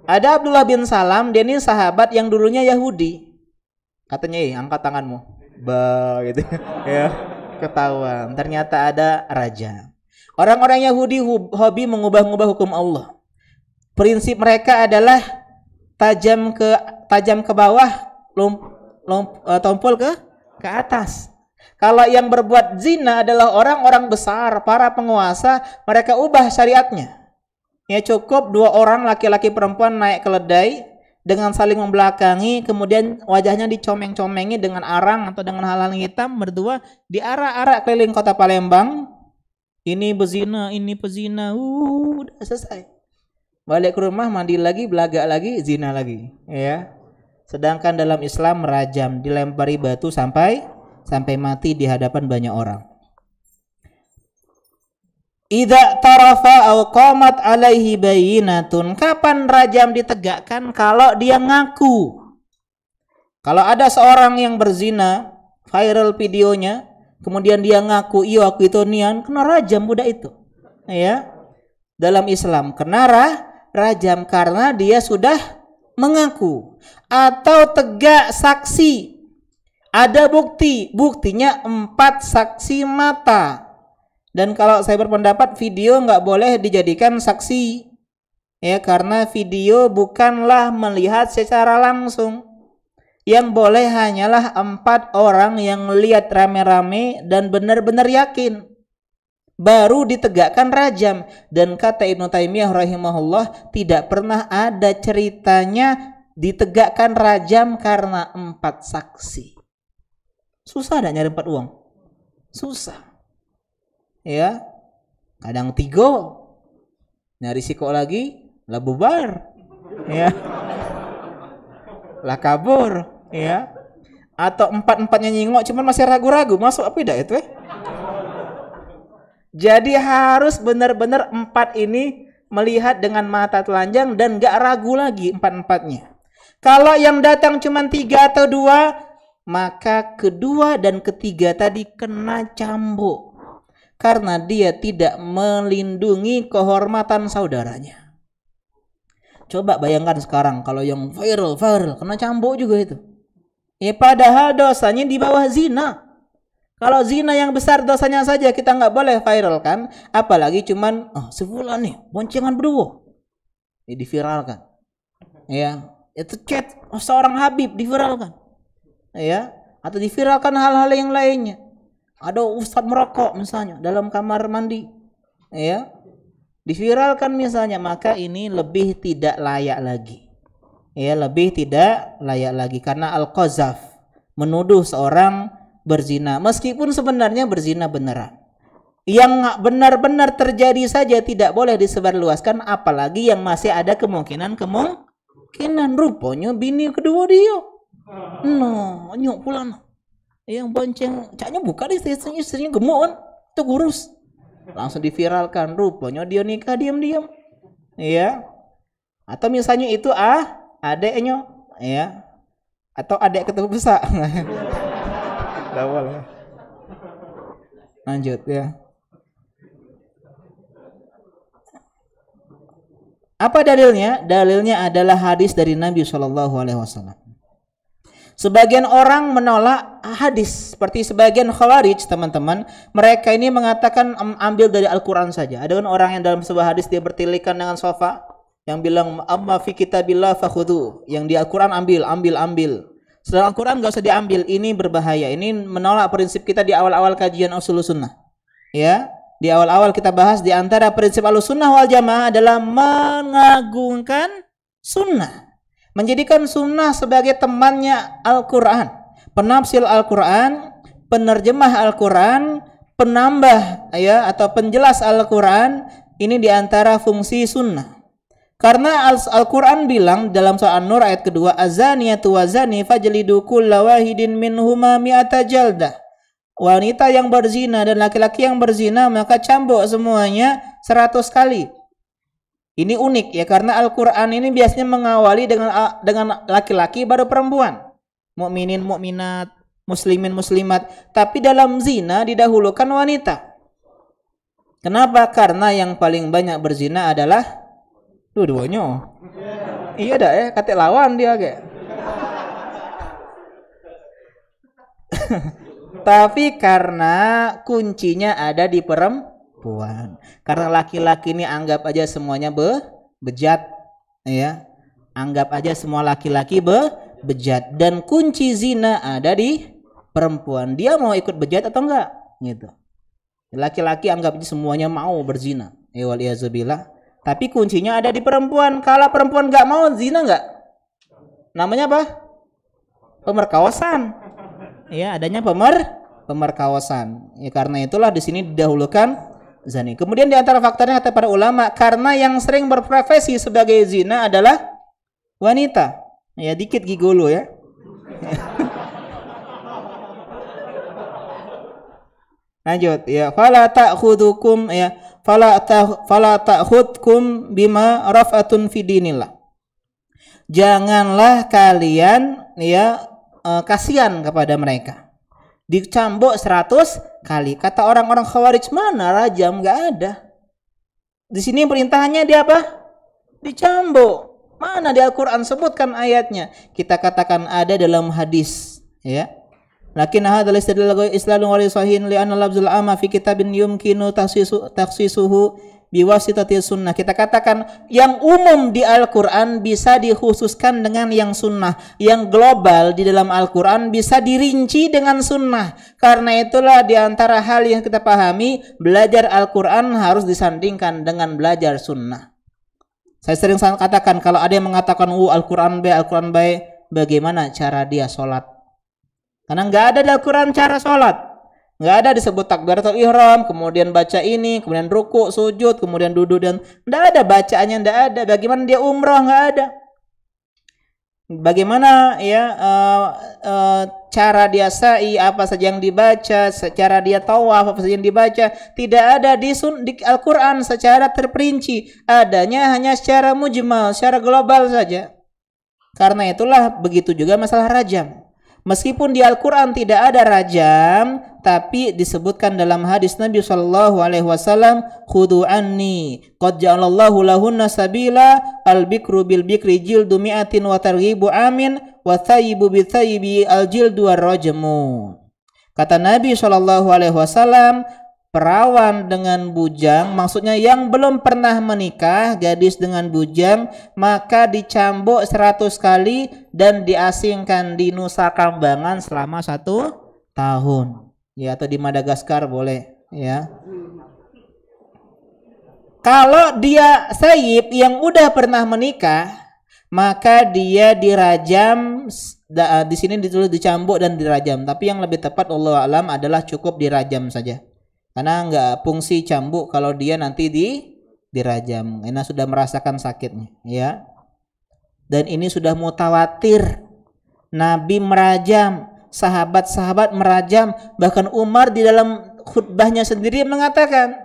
Ada Abdullah bin Salam, dia ini sahabat yang dulunya Yahudi. Katanya, angkat tanganmu, gitu. Ya, ketahuan. Ternyata ada rajam. Orang-orang Yahudi hobi mengubah-ubah hukum Allah. Prinsip mereka adalah tajam ke bawah, tompol ke atas. Kalau yang berbuat zina adalah orang-orang besar, para penguasa, mereka ubah syariatnya. Ya, cukup dua orang laki-laki perempuan naik keledai dengan saling membelakangi, kemudian wajahnya dicomeng-comengi dengan arang atau dengan hal-hal hitam, berdua diarak-arak keliling kota Palembang. Ini bezina, ini pezina, udah selesai. Balik ke rumah, mandi lagi, belagak lagi, zina lagi, ya. Sedangkan dalam Islam rajam, dilempari batu sampai mati di hadapan banyak orang. Idza tarafa aw qamat alaihi bayyinatun. Kapan rajam ditegakkan? Kalau dia ngaku. Kalau ada seorang yang berzina, viral videonya, kemudian dia ngaku, iya aku itu nian, kena rajam budak itu. Ya. Dalam Islam kena rajam karena dia sudah mengaku. Atau tegak saksi, ada buktinya 4 saksi mata. Dan kalau saya berpendapat video nggak boleh dijadikan saksi, ya, karena video bukanlah melihat secara langsung. Yang boleh hanyalah 4 orang yang melihat rame-rame dan benar-benar yakin, baru ditegakkan rajam. Dan kata Ibnu Taimiyah rahimahullah, tidak pernah ada ceritanya ditegakkan rajam karena 4 saksi. Susah dah nyari 4 uang. Susah. Ya. Kadang 3. Nyari siko lagi, lah bubar. Ya. Lah kabur, ya. Atau 4-4-nya nyingok cuman masih ragu-ragu, masuk apa tidak itu, Jadi harus benar-benar 4 ini melihat dengan mata telanjang dan gak ragu lagi 4-4-nya. Kalau yang datang cuma 3 atau 2, maka kedua dan ketiga tadi kena cambuk. Karena dia tidak melindungi kehormatan saudaranya. Coba bayangkan sekarang kalau yang viral kena cambuk juga itu. Ya padahal dosanya di bawah zina. Kalau zina yang besar dosanya saja kita nggak boleh viralkan, apalagi cuman sebulan nih boncengan berdua, ya, diviralkan, ya itu chat seorang Habib diviralkan, ya, atau diviralkan hal-hal yang lainnya. Ada ustadz merokok misalnya dalam kamar mandi, ya, diviralkan misalnya, maka ini lebih tidak layak lagi, ya, lebih tidak layak lagi karena al-qazaf, menuduh seorang berzina meskipun sebenarnya berzina beneran. Yang benar-benar terjadi saja tidak boleh disebarluaskan, apalagi yang masih ada kemungkinan rupanya bini kedua dia. No, nyok pulang. Yang bonceng, caknya bukan istrinya gemuk kan, itu gurus. Langsung diviralkan, rupanya dia nikah diam-diam. Ya. Atau misalnya itu adeknya, ya. Atau adek ketemu besar. Awal. Lanjut ya. Apa dalilnya? Dalilnya adalah hadis dari Nabi SAW. Sebagian orang menolak hadis, seperti sebagian khawarij, teman-teman. Mereka ini mengatakan ambil dari Al-Quran saja. Ada orang yang dalam sebuah hadis dia bertilikan dengan sofa, yang bilang amma fi kitabillah fakhudhu, yang di Al-Quran ambil. Sedangkan Al-Quran gak usah diambil, ini berbahaya. Ini menolak prinsip kita di awal-awal kajian usul sunnah. Ya, di awal-awal kita bahas di antara prinsip Ahlussunnah wal Jamaah adalah mengagungkan sunnah, menjadikan sunnah sebagai temannya Al-Quran, penafsir Al-Quran, penerjemah Al-Quran, penambah ya atau penjelas Al-Quran. Ini di antara fungsi sunnah. Karena Al-Quran bilang dalam surah An-Nur ayat kedua, azaniyatu wazani fajlidu kulla wahidin minhuma mi'ata jaldah. Wanita yang berzina dan laki-laki yang berzina maka cambuk semuanya 100 kali. Ini unik ya, karena Al-Quran ini biasanya mengawali dengan laki-laki baru perempuan. Mukminin, mukminat, muslimin, muslimat. Tapi dalam zina didahulukan wanita. Kenapa? Karena yang paling banyak berzina adalah dua-duanya. Iya dah ya, kata lawan dia kayak. Tapi karena kuncinya ada di perempuan. Karena laki-laki ini anggap aja semuanya bejat, ya. Anggap aja semua laki-laki bejat, dan kunci zina ada di perempuan. Dia mau ikut bejat atau enggak? Gitu. Laki-laki anggap aja semuanya mau berzina. Waliyazubillah. Tapi kuncinya ada di perempuan. Kalau perempuan nggak mau zina nggak, namanya apa? Pemerkosaan. Ya, adanya pemerkosaan. Ya, karena itulah di sini didahulukan zani. Kemudian di antara faktornya kata para ulama, karena yang sering berprofesi sebagai zina adalah wanita. Ya, dikit gigolo ya. Lanjut ya, fala ta'khudhukum ya fala ta'khudkum bima raf'atun fi dinillah. Janganlah kalian ya kasihan kepada mereka. Dicambuk 100 kali. Kata orang-orang Khawarij, mana rajam? Enggak ada. Di sini perintahannya dia apa? Dicambuk. Mana di Al-Qur'an sebutkan ayatnya? Kita katakan ada dalam hadis, ya. Lakin hadzal istidlal islamu wa sahihin li anna lafzul amma fi kitabin yumkinu takhsisuhu biwasitati sunnah. Kita katakan yang umum di Al-Quran bisa dikhususkan dengan yang sunnah, yang global di dalam Al-Quran bisa dirinci dengan sunnah. Karena itulah di antara hal yang kita pahami, belajar Al-Quran harus disandingkan dengan belajar sunnah. Saya sering katakan, kalau ada yang mengatakan Al-Quran baik, bagaimana cara dia sholat? Karena nggak ada di Al-Quran cara sholat. Nggak ada disebut takbiratul ihram, kemudian baca ini, kemudian ruku, sujud, kemudian duduk, dan nggak ada bacaannya, nggak ada. Bagaimana dia umrah, nggak ada. Bagaimana ya cara dia sa'i, apa saja yang dibaca, secara dia tawaf, apa saja yang dibaca, tidak ada di Al-Quran secara terperinci. Adanya hanya secara mujmal, secara global saja. Karena itulah begitu juga masalah rajam. Meskipun di Al-Quran tidak ada rajam, tapi disebutkan dalam hadis Nabi SAW, khudu anni qad ja'alallahu lahunna sabila al-bikru bil bikri jildu mi'atin wa targhibu amin wa thayyibu bi thayyibi al-jildu war-rajmu. Kata Nabi SAW, perawan dengan bujang, maksudnya yang belum pernah menikah, gadis dengan bujang, maka dicambuk 100 kali dan diasingkan di Nusa Kambangan selama 1 tahun. Ya, atau di Madagaskar boleh, ya. Kalau dia sayyib yang udah pernah menikah, maka dia dirajam. Di sini ditulis dicambuk dan dirajam, tapi yang lebih tepat Allah alam adalah cukup dirajam saja. Karena nggak fungsi cambuk kalau dia nanti dirajam, karena sudah merasakan sakitnya, ya. Dan ini sudah mutawatir. Nabi merajam, sahabat-sahabat merajam, bahkan Umar di dalam khutbahnya sendiri mengatakan,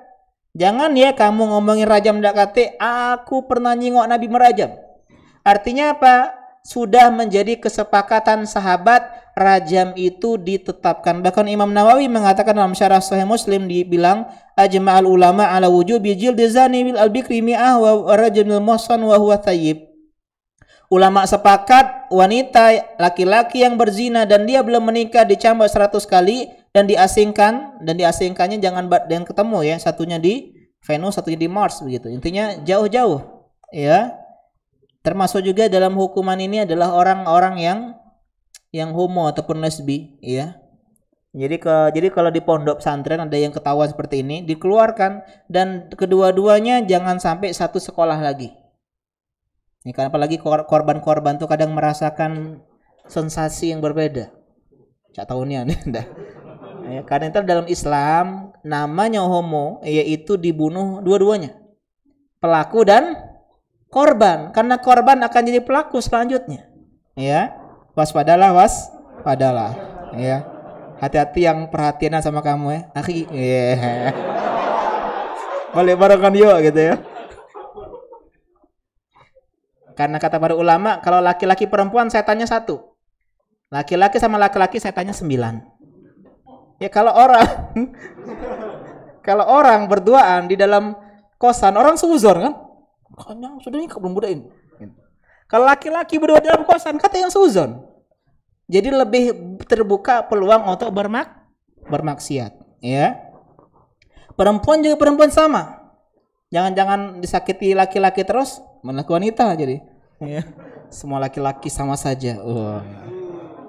jangan ya kamu ngomongin rajam ndak kate, aku pernah nyingok Nabi merajam. Artinya apa? Sudah menjadi kesepakatan sahabat, rajam itu ditetapkan. Bahkan Imam Nawawi mengatakan dalam syarah Sahih Muslim, dibilang ajma'al ulama ala wujubi jildi zani bil albikri mi'ah wa rajamil muhsan wa huwa thayyib. Ulama sepakat wanita laki-laki yang berzina dan dia belum menikah dicambuk 100 kali dan diasingkan, dan diasingkannya jangan ketemu ya, satunya di Venus, satunya di Mars begitu. Intinya jauh-jauh, ya. Termasuk juga dalam hukuman ini adalah orang-orang yang homo ataupun lesbi, ya. Jadi kalau di pondok pesantren ada yang ketahuan seperti ini, dikeluarkan, dan kedua-duanya jangan sampai satu sekolah lagi. Ini karena apalagi korban-korban tuh kadang merasakan sensasi yang berbeda. Cak tahunnya nih, ya, karena itu dalam Islam namanya homo yaitu dibunuh dua-duanya, pelaku dan korban, karena korban akan jadi pelaku selanjutnya, ya. Waspadalah, ya. Hati-hati yang perhatian sama kamu, ya, akhi. Yeah. Balik barengan yuk gitu ya. Karena kata para ulama, kalau laki-laki perempuan setannya 1, laki-laki sama laki-laki setannya 9. Ya kalau orang berduaan di dalam kosan, orang seuzon kan? Makanya sudah ini belum budain. Kalau laki-laki berdua dalam kosan, kata yang seuzon. Jadi lebih terbuka peluang untuk bermaksiat, ya. Perempuan juga perempuan sama. Jangan disakiti laki-laki terus, malah wanita jadi. Ya. Semua laki-laki sama saja.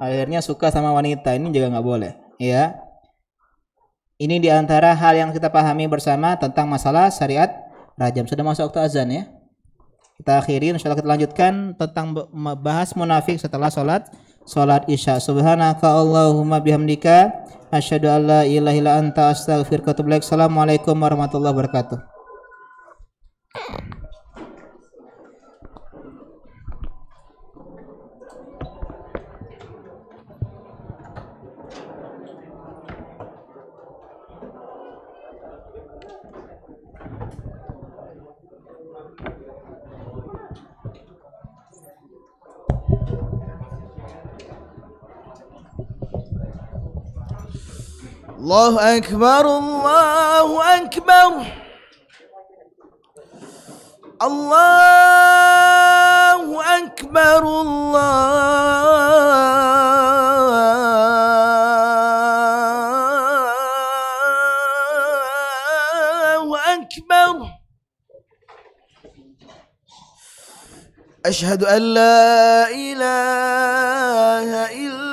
Akhirnya suka sama wanita, ini juga nggak boleh, ya. Ini diantara hal yang kita pahami bersama tentang masalah syariat rajam. Sudah masuk waktu azan ya. Kita akhiri, insyaallah kita lanjutkan tentang bahas munafik setelah salat Isya. Subhanaka Allahumma bihamdika asyhadu an la ilaha illa anta astaghfiruka wa atubu ilaik. Assalamualaikum warahmatullahi wabarakatuh. الله أكبر الله أكبر الله أكبر الله أكبر أشهد أن لا إله إلا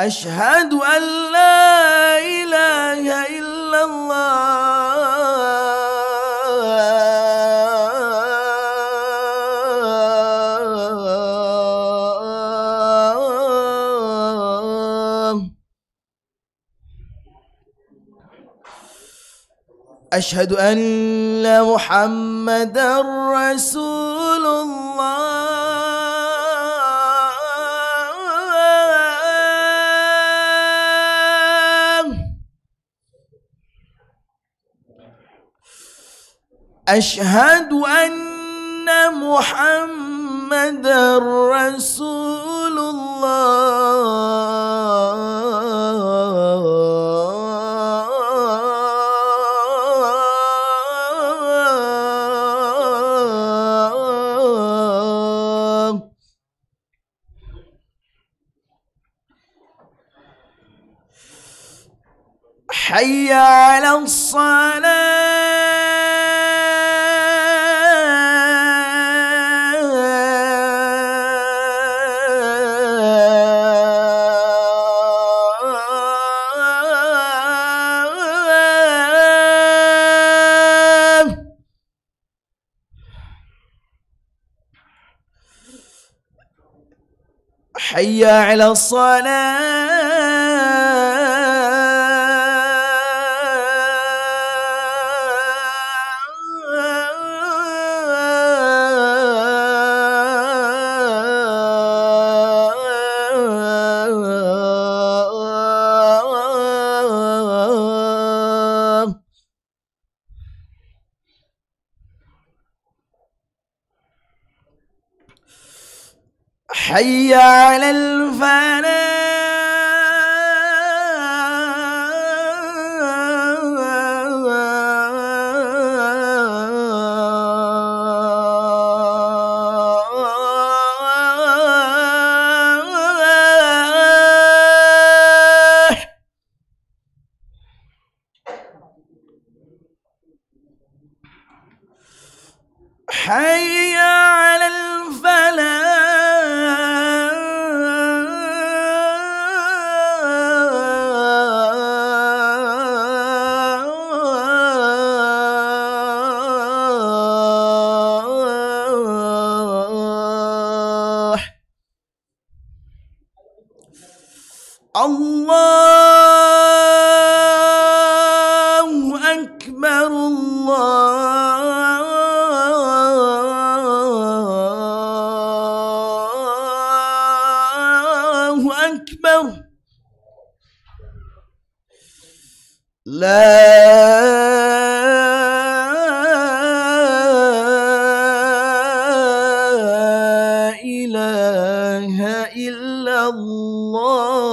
أشهد أن لا إله إلا الله أشهد أن محمدا رسول أشهد أن محمدا رسول الله. حي على الصلاة. حي على الصلاة. حي على الفلاح. حي على الفلاح. الله أكبر الله أكبر. لا إله إلا الله.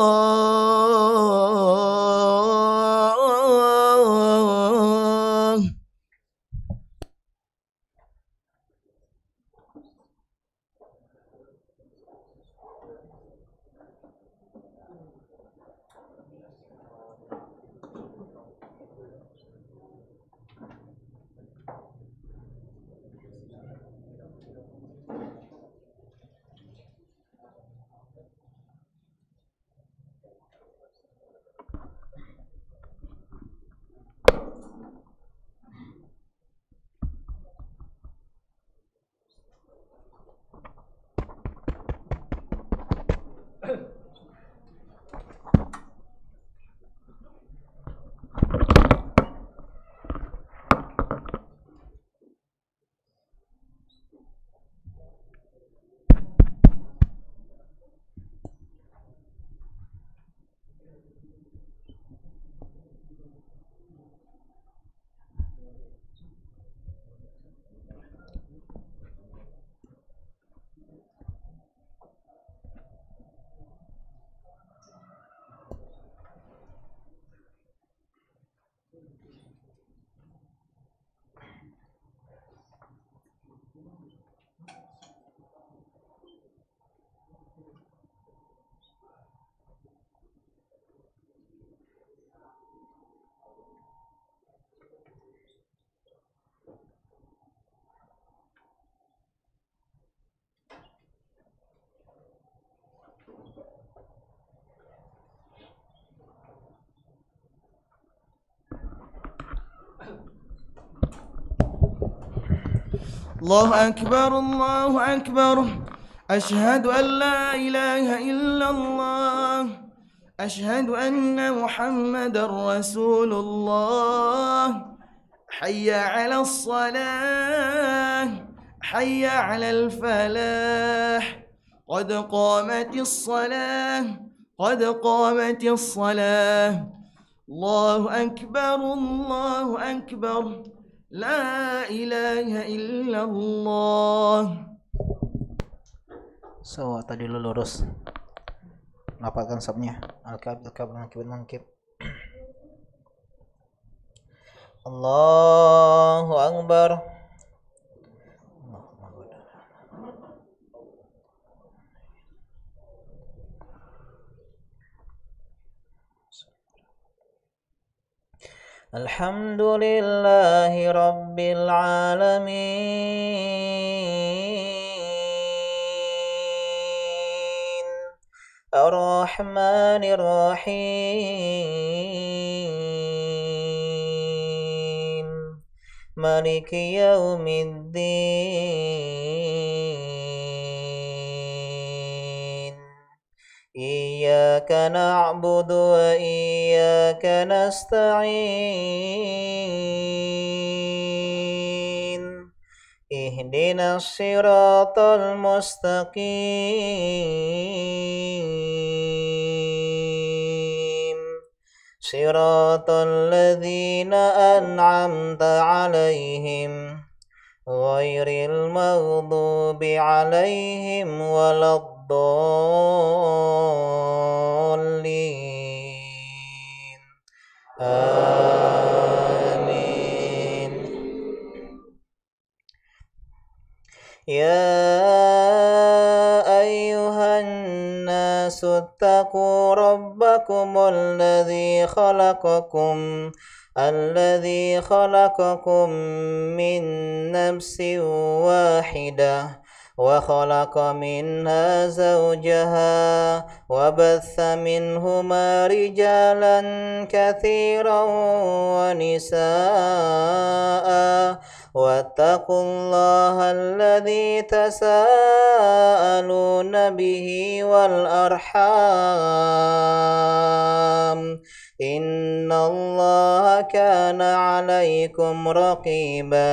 الله أكبر الله أكبر. أشهد أن لا إله إلا الله. أشهد أن محمدا رسول الله. حي على الصلاة. حي على الفلاح. قد قامت الصلاة. قد قامت الصلاة. الله أكبر الله أكبر. لا إله إلا الله. So, tadi dulu lurus. Rapatkan sabnya. Al-kab, mangkib, mangkib. Allahu Akbar. Alhamdulillahi Rabbil Alamin. Ar-Rahmanir Rahim. Maliki Yaumiddin. Iyyaka na'budu wa iyyaka nasta'in. Ihdinas siratal mustaqim. Siratal ladzina an'amta 'alaihim ghairil maghdubi 'alaihim waladdallin. Amin. Ya ayyuhan nasu ittaqu rabbakumul ladzi khalaqakum min nafsin wahidah wa khalaqa minha zawjaha wa batha minhuma rijalan katsiran wa nisaa wattaqullaha alladzi tasaaluna bihi wal arham innallaha kana 'alaikum raqiba.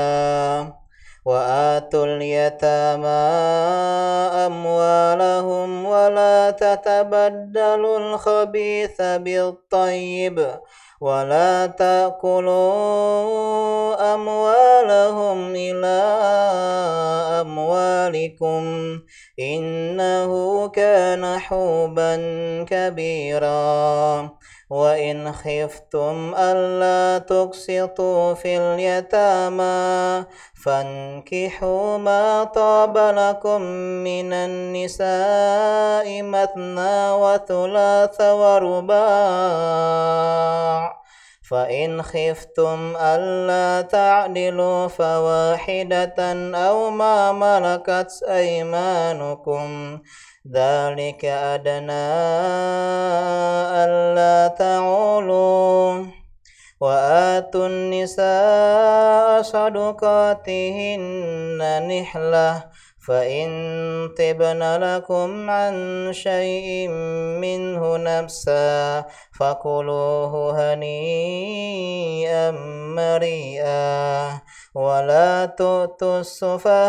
Wa atul yatama amwalahum wa la tatabaddalul khabitha bil tayyib wa la ta'kulu amwalahum ila amwalikum innahu kana huban kabira. Wa in khiftum alla tuqsitu fil yatama fankihu ma taba lakum minan nisa'i matna wa thulatha wa ruba'. Fa in khiftum alla ta'dilu fawahidatan aw ma malakat aymanukum dzalika adna alla ta'ulu. Wa atun nisaa sadaqatihinna nihlah fa in tibna lakum an syai'in minhu nafsa fakuluhu hani'an mari'ah. Wa la tu'tus sufaha'a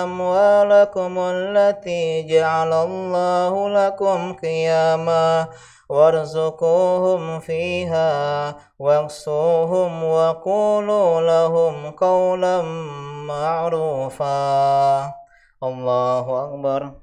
amwalakum allati ja'alallahu lakum qiyama warzuquhum fiha waqsuhum wa qulu lahum qawlan ma'rufa. Allahu Akbar.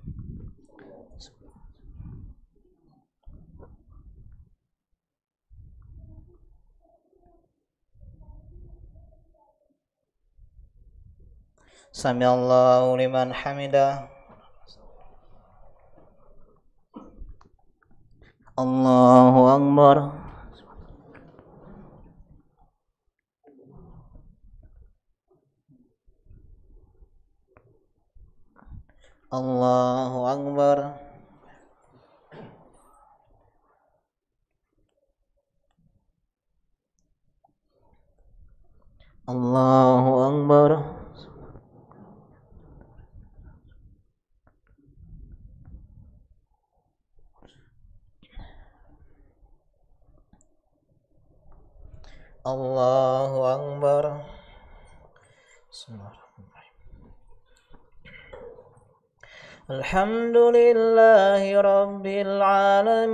Sami'allahu liman hamidah. Allahu Akbar. Allahu Akbar. Allahu Akbar. Allahu Akbar. Bismillahirrahmanirrahim. Alhamdulillahi Rabbil Alamin.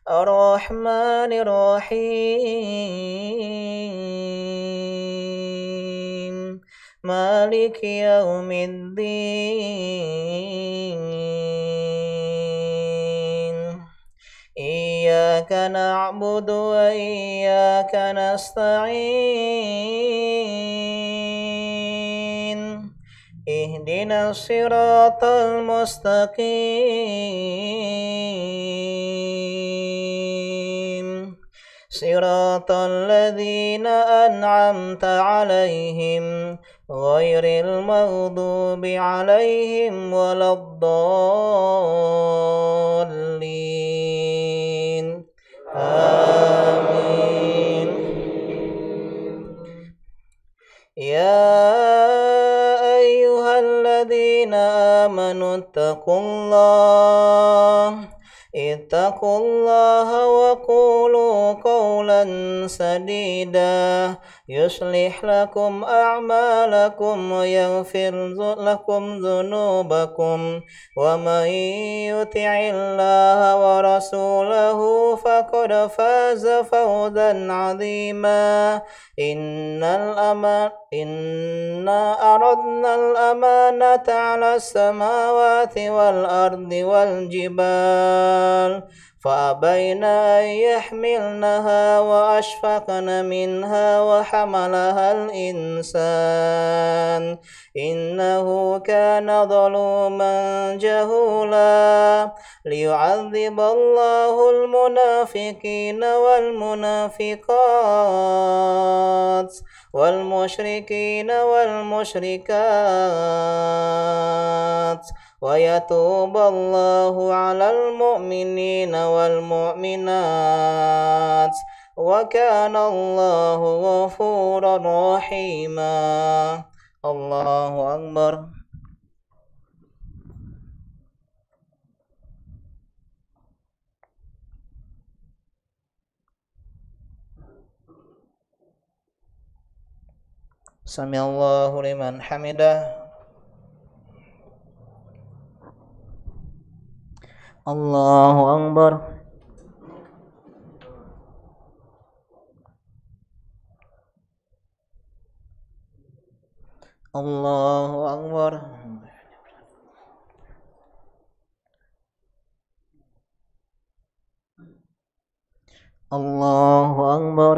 الرحمن الرحيم مالك يوم الدين إياك نعبد وإياك نستعين اهدنا الصراط المستقيم صراط الذين أنعمت عليهم غير المغضوب عليهم ولا الضالين آمين. يا أيها الذين آمنوا اتقوا الله وقولوا قولا سديدا يصلح لكم أعمالكم ويغفر لكم ذنوبكم ومن يطع الله ورسوله فقد فاز فوزا عظيما إنا أردنا الأمانة على السماوات والأرض والجبال فأبين أن يحملنها وأشفقن منها وحملها الإنسان إنه كان ظلوما جهولا ليعذب الله المنافقين والمنافقات والمشركين والمشركات ويتوب الله على المؤمنين والمؤمنات وكان الله غفورا رحيما. الله أكبر. Sami Allahu liman hamidah. Allahu Akbar. Allahu Akbar. Allahu Akbar.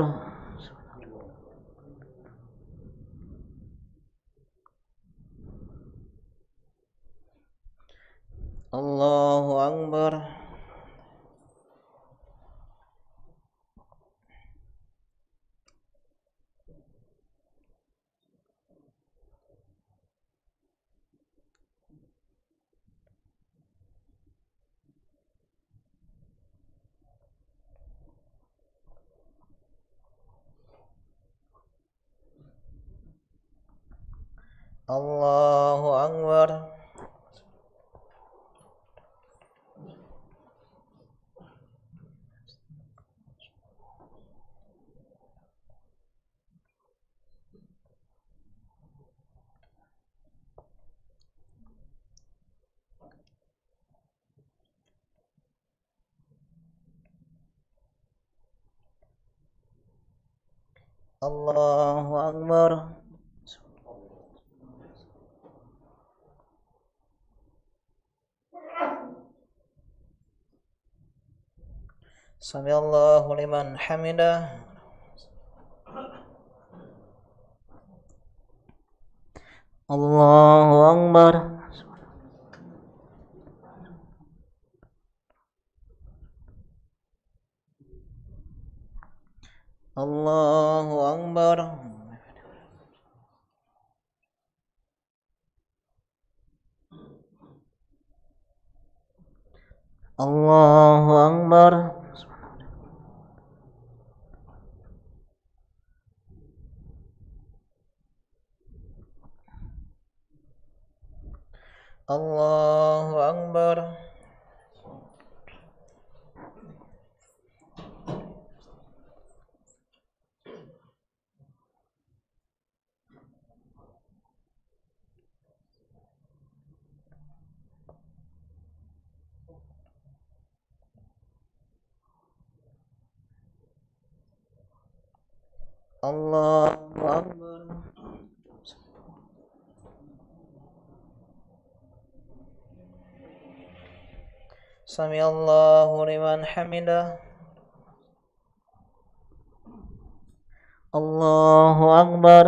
Allahu Akbar. Allahu Akbar. Allahu Akbar. Sami Allahu liman hamidah. Allahu Akbar. Allahu Akbar. Allahu Akbar. Allahu Akbar. Allahu Akbar. Sami Allahu liman hamidah. Allahu Akbar.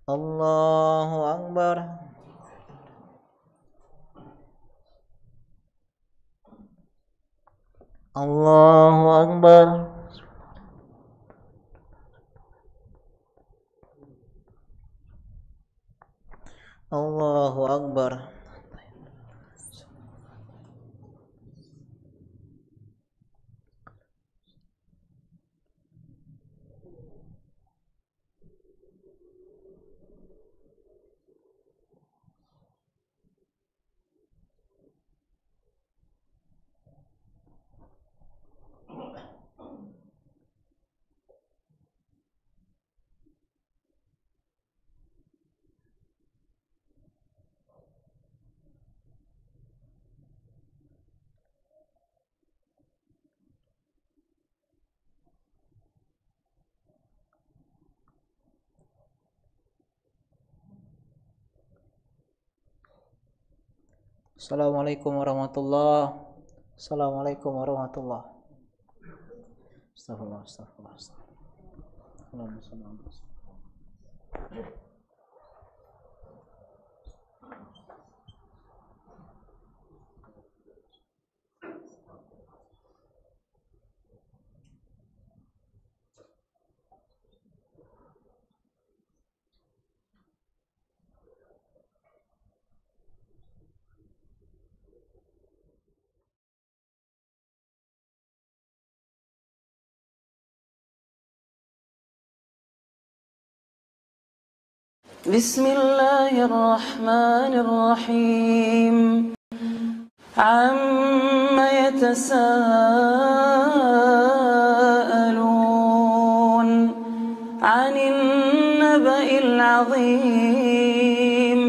Allahu Akbar. Allahu Akbar. Allahu Akbar. Assalamualaikum warahmatullahi. Assalamualaikum warahmatullahi. Astagfirullah, astagfirullah, astagfirullah. بسم الله الرحمن الرحيم عما يتساءلون عن النبأ العظيم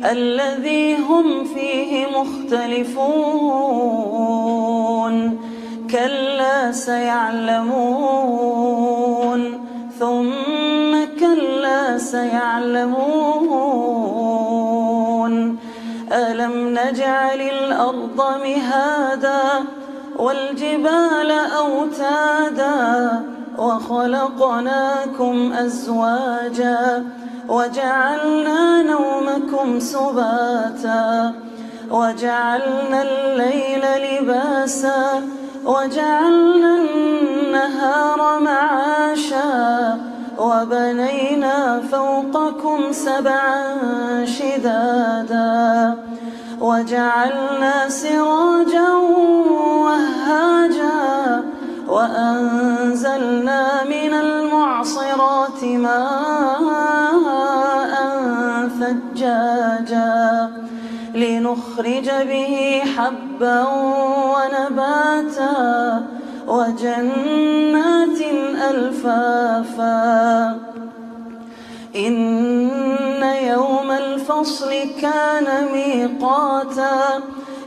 الذي هم فيه مختلفون كلا سيعلمون ثم كلا سيعلمون ألم نجعل الأرض مهادا والجبال أوتادا وخلقناكم أزواجا وجعلنا نومكم سباتا وجعلنا الليل لباسا وجعلنا النهار معاشا وبنينا فوقكم سبعا شدادا وجعلنا سراجا وهاجا وأنزلنا من المعصرات ماء ثجاجا لنخرج به حبا ونباتا وجنات ألفافا إن يوم الفصل كان ميقاتا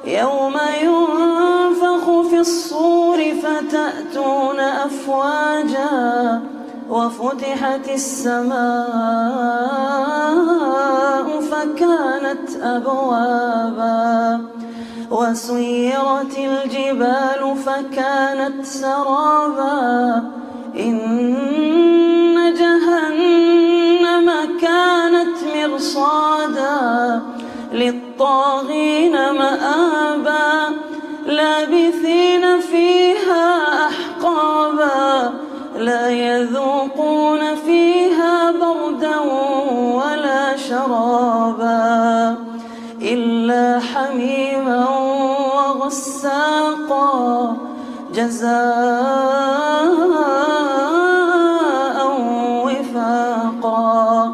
يوم ينفخ في الصور فتأتون أفواجا وفتحت السماء فكانت أبوابا وسيرت الجبال فكانت سرابا إن جهنم كانت مرصادا للطاغين مآبا لابثين فيها أحقابا لا يذوقون فيها بردا ولا شرابا إلا حميما وغساقا جزاء وفاقا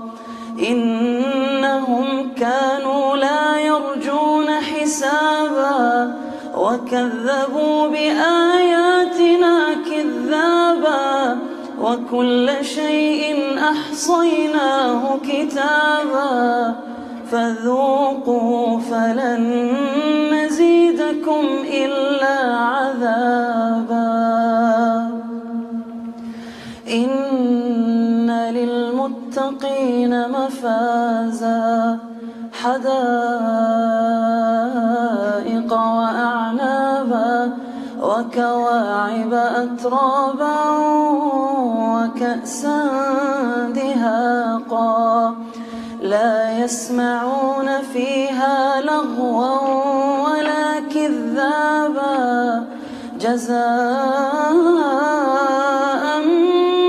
إنهم كانوا لا يرجون حسابا وكذبوا بآياتنا كذابا وكل شيء أحصيناه كتابا فذوقوا فلن نزيدكم إلا عذابا إن للمتقين مفازا حدائق وأعنابا وكواعب أترابا وكأسا دهاقا لا يسمعون فيها لغوا ولا كذابا جزاء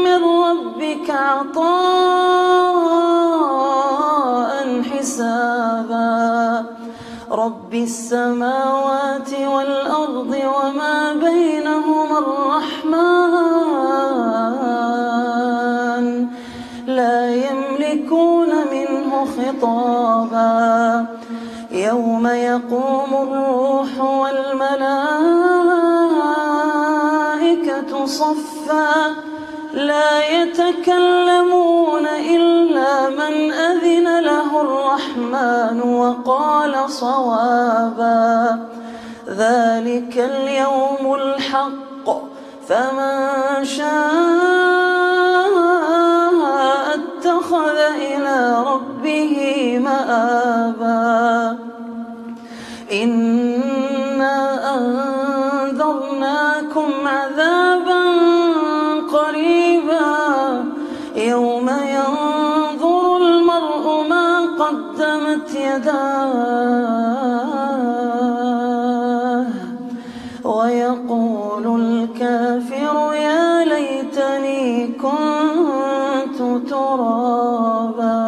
من ربك عطاء حسابا رب السماوات والأرض وما بينهما الرحمن لا يملكون منه خطابا يوم يقوم الروح والملائكة صفا لا يتكلمون إلا من أذن له الرحمن وقال صوابا ذلك اليوم الحق فمن شاء اتخذ إلى ربه مآبا إنا أنذرناكم عذابا قريبا يوم ينظر المرء ما قدمت يداه ويقول الكافر يا ليتني كنت ترابا.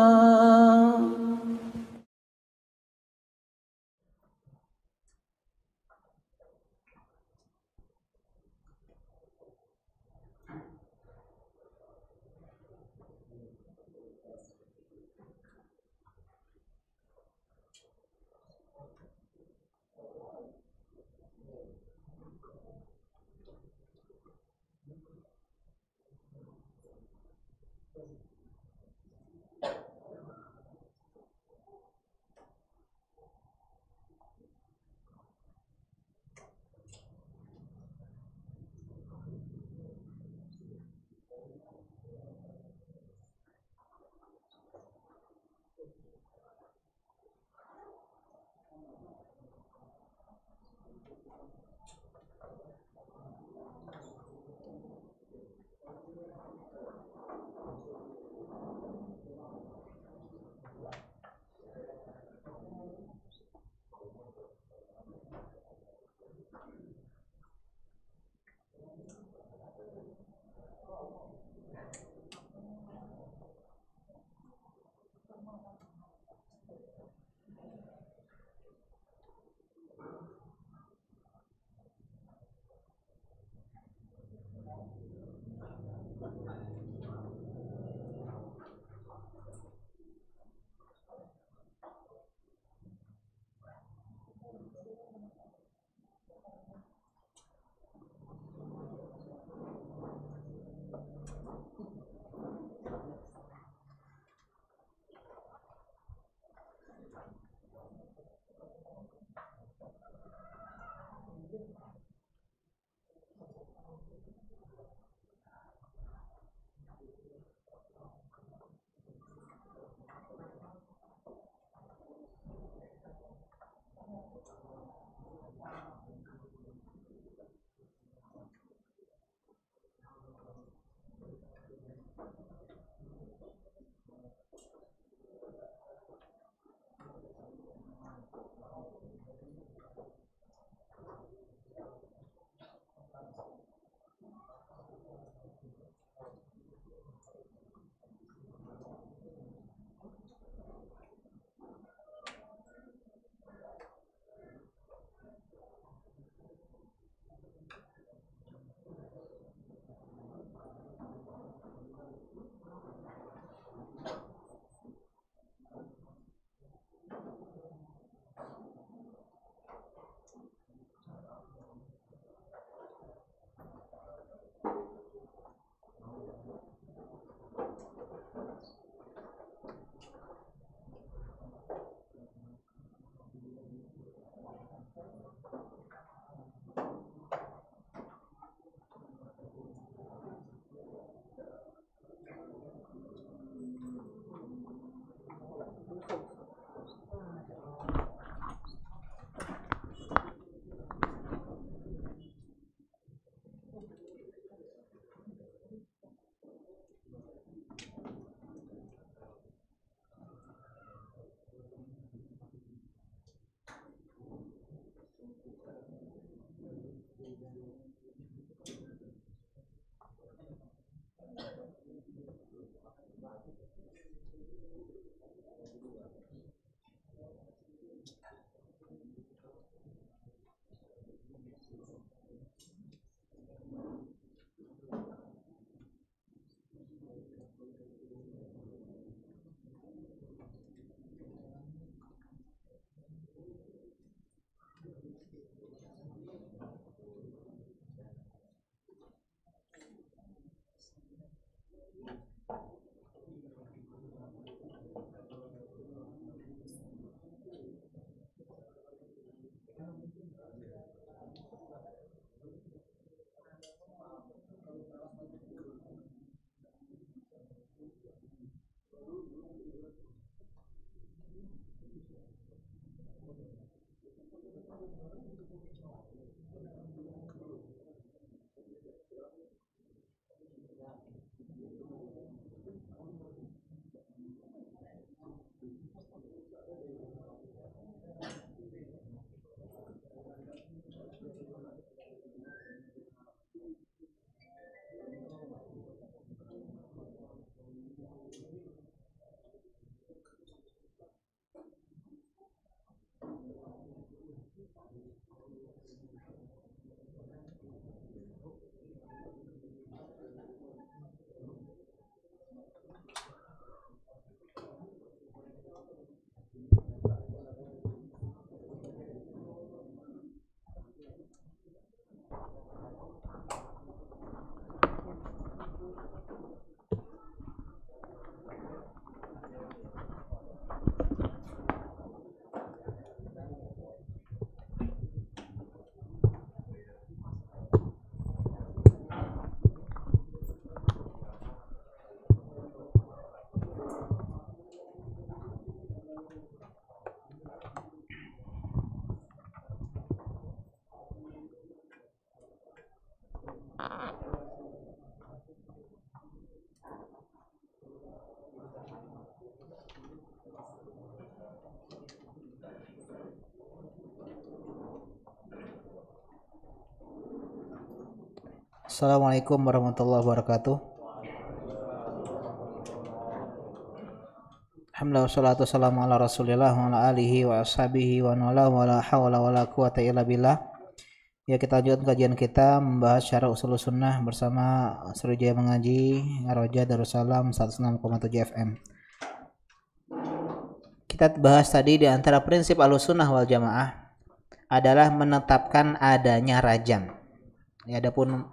Assalamualaikum warahmatullahi wabarakatuh. Alhamdulillah wassalatu wassalamu ala Rasulillah wa ala alihi wa ashabihi wa la hawla wa la quwata illa billah. Ya, kita lanjutkan kajian kita membahas syarah usul sunnah bersama Sriwijaya Mengaji Ngaroja Darussalam 106,7 FM. Kita bahas tadi di antara prinsip Ahlussunnah wal Jamaah adalah menetapkan adanya rajam. Ya, adapun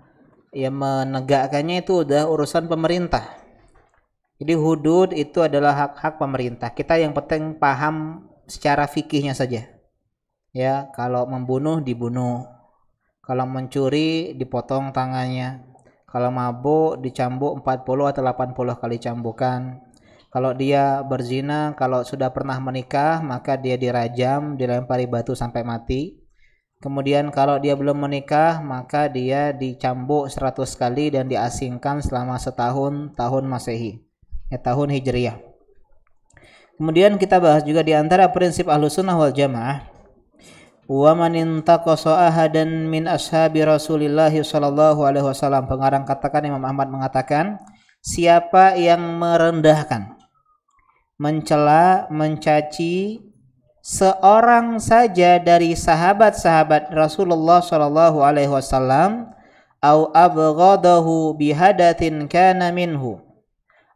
menegakkannya itu udah urusan pemerintah. Jadi hudud itu adalah hak-hak pemerintah. Kita yang penting paham secara fikihnya saja. Ya, kalau membunuh dibunuh. Kalau mencuri dipotong tangannya. Kalau mabuk dicambuk 40 atau 80 kali cambukan. Kalau dia berzina, kalau sudah pernah menikah, maka dia dirajam, dilempari batu sampai mati. Kemudian kalau dia belum menikah, maka dia dicambuk 100 kali dan diasingkan selama setahun, tahun Masehi, tahun Hijriyah. Kemudian kita bahas juga di antara prinsip Ahlussunnah wal Jamaah, wa man intaqasa ahadan min ashabi Rasulillah sallallahu alaihi wasallam. Pengarang katakan, Imam Ahmad mengatakan, siapa yang merendahkan, mencela, mencaci seorang saja dari sahabat-sahabat Rasulullah sallallahu alaihi wasallam, au abghadahu bihadatin kana minhu,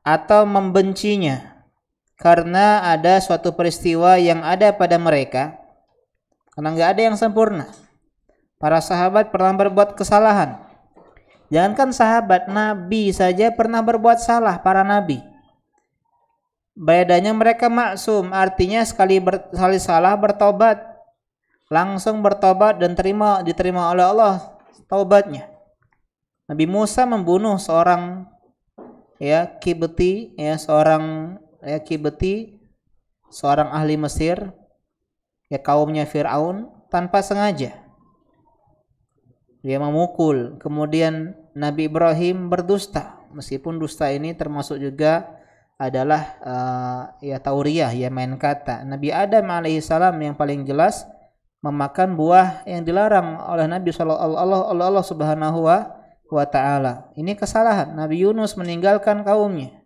atau membencinya karena ada suatu peristiwa yang ada pada mereka, karena enggak ada yang sempurna. Para sahabat pernah berbuat kesalahan. Jangankan sahabat, nabi saja pernah berbuat salah, para nabi. Bedanya mereka maksum, artinya sekali salah bertobat, langsung bertobat dan diterima oleh Allah taubatnya. Nabi Musa membunuh seorang Kibti, seorang ahli Mesir, kaumnya Fir'aun, tanpa sengaja. Dia memukul. Kemudian Nabi Ibrahim berdusta, meskipun dusta ini termasuk juga adalah tauriyah, main kata. Nabi Adam alaihissalam yang paling jelas memakan buah yang dilarang oleh Nabi Allah Subhanahu wa taala. Ini kesalahan Nabi Yunus meninggalkan kaumnya.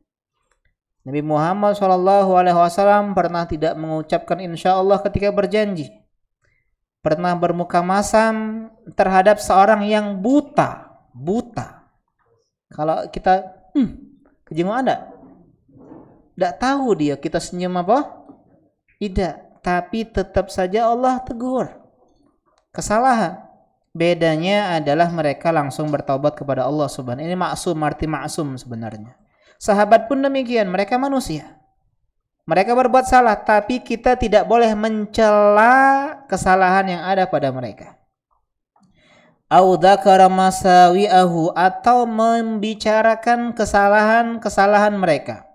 Nabi Muhammad SAW pernah tidak mengucapkan insyaallah ketika berjanji. Pernah bermuka masam terhadap seorang yang buta. Kalau kita kejenguk Anda, tidak tahu dia kita senyum apa? Tidak, tapi tetap saja Allah tegur. Kesalahan. Bedanya adalah mereka langsung bertaubat kepada Allah Subhanahu. Ini maksum, arti maksum sebenarnya. Sahabat pun demikian, mereka manusia. Mereka berbuat salah, tapi kita tidak boleh mencela kesalahan yang ada pada mereka. Au dzakara masawi'ahu, atau membicarakan kesalahan-kesalahan mereka.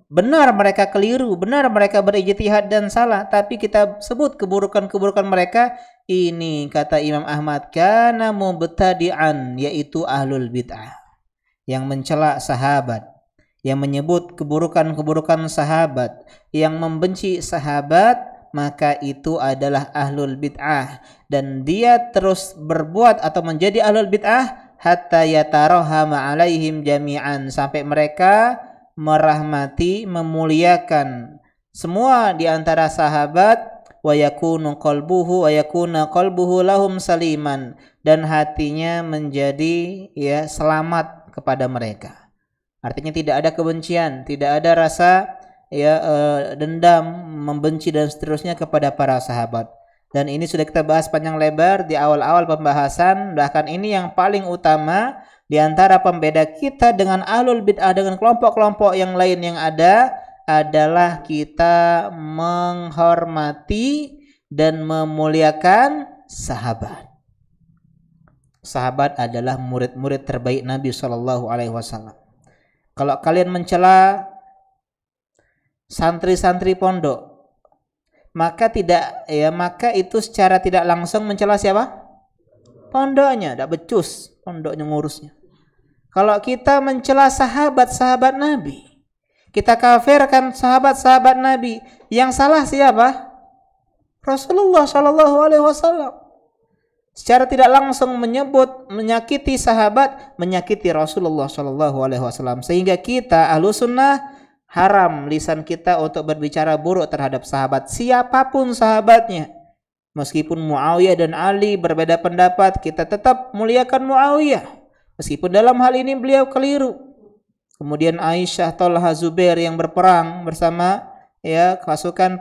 Benar mereka keliru, benar mereka berijtihad dan salah, tapi kita sebut keburukan-keburukan mereka. Ini kata Imam Ahmad, kana mubtadi'an, yaitu ahlul bid'ah, yang mencela sahabat, yang menyebut keburukan-keburukan sahabat, yang membenci sahabat, maka itu adalah ahlul bid'ah, dan dia terus berbuat atau menjadi ahlul bid'ah hatta yatarahama alaihim jami'an, sampai mereka merahmati, memuliakan semua di antara sahabat, wa yakuna qalbuhu lahum saliman, dan hatinya menjadi selamat kepada mereka. Artinya tidak ada kebencian, tidak ada rasa dendam, membenci dan seterusnya kepada para sahabat. Dan ini sudah kita bahas panjang lebar di awal-awal pembahasan. Bahkan ini yang paling utama di antara pembeda kita dengan ahlul bid'ah, dengan kelompok-kelompok yang lain yang ada, adalah kita menghormati dan memuliakan sahabat. Sahabat adalah murid-murid terbaik Nabi SAW. Kalau kalian mencela santri-santri pondok, maka itu secara tidak langsung mencela siapa? Pondoknya, tidak becus pondoknya ngurusnya. Kalau kita mencela sahabat-sahabat Nabi, kita kafirkan sahabat-sahabat Nabi, yang salah siapa? Rasulullah SAW. Secara tidak langsung menyakiti sahabat, menyakiti Rasulullah SAW. Sehingga kita ahlu sunnah haram lisan kita untuk berbicara buruk terhadap sahabat, siapapun sahabatnya. Meskipun Muawiyah dan Ali berbeda pendapat, kita tetap muliakan Muawiyah, meskipun dalam hal ini beliau keliru. Kemudian Aisyah, Talha, Zubair yang berperang bersama pasukan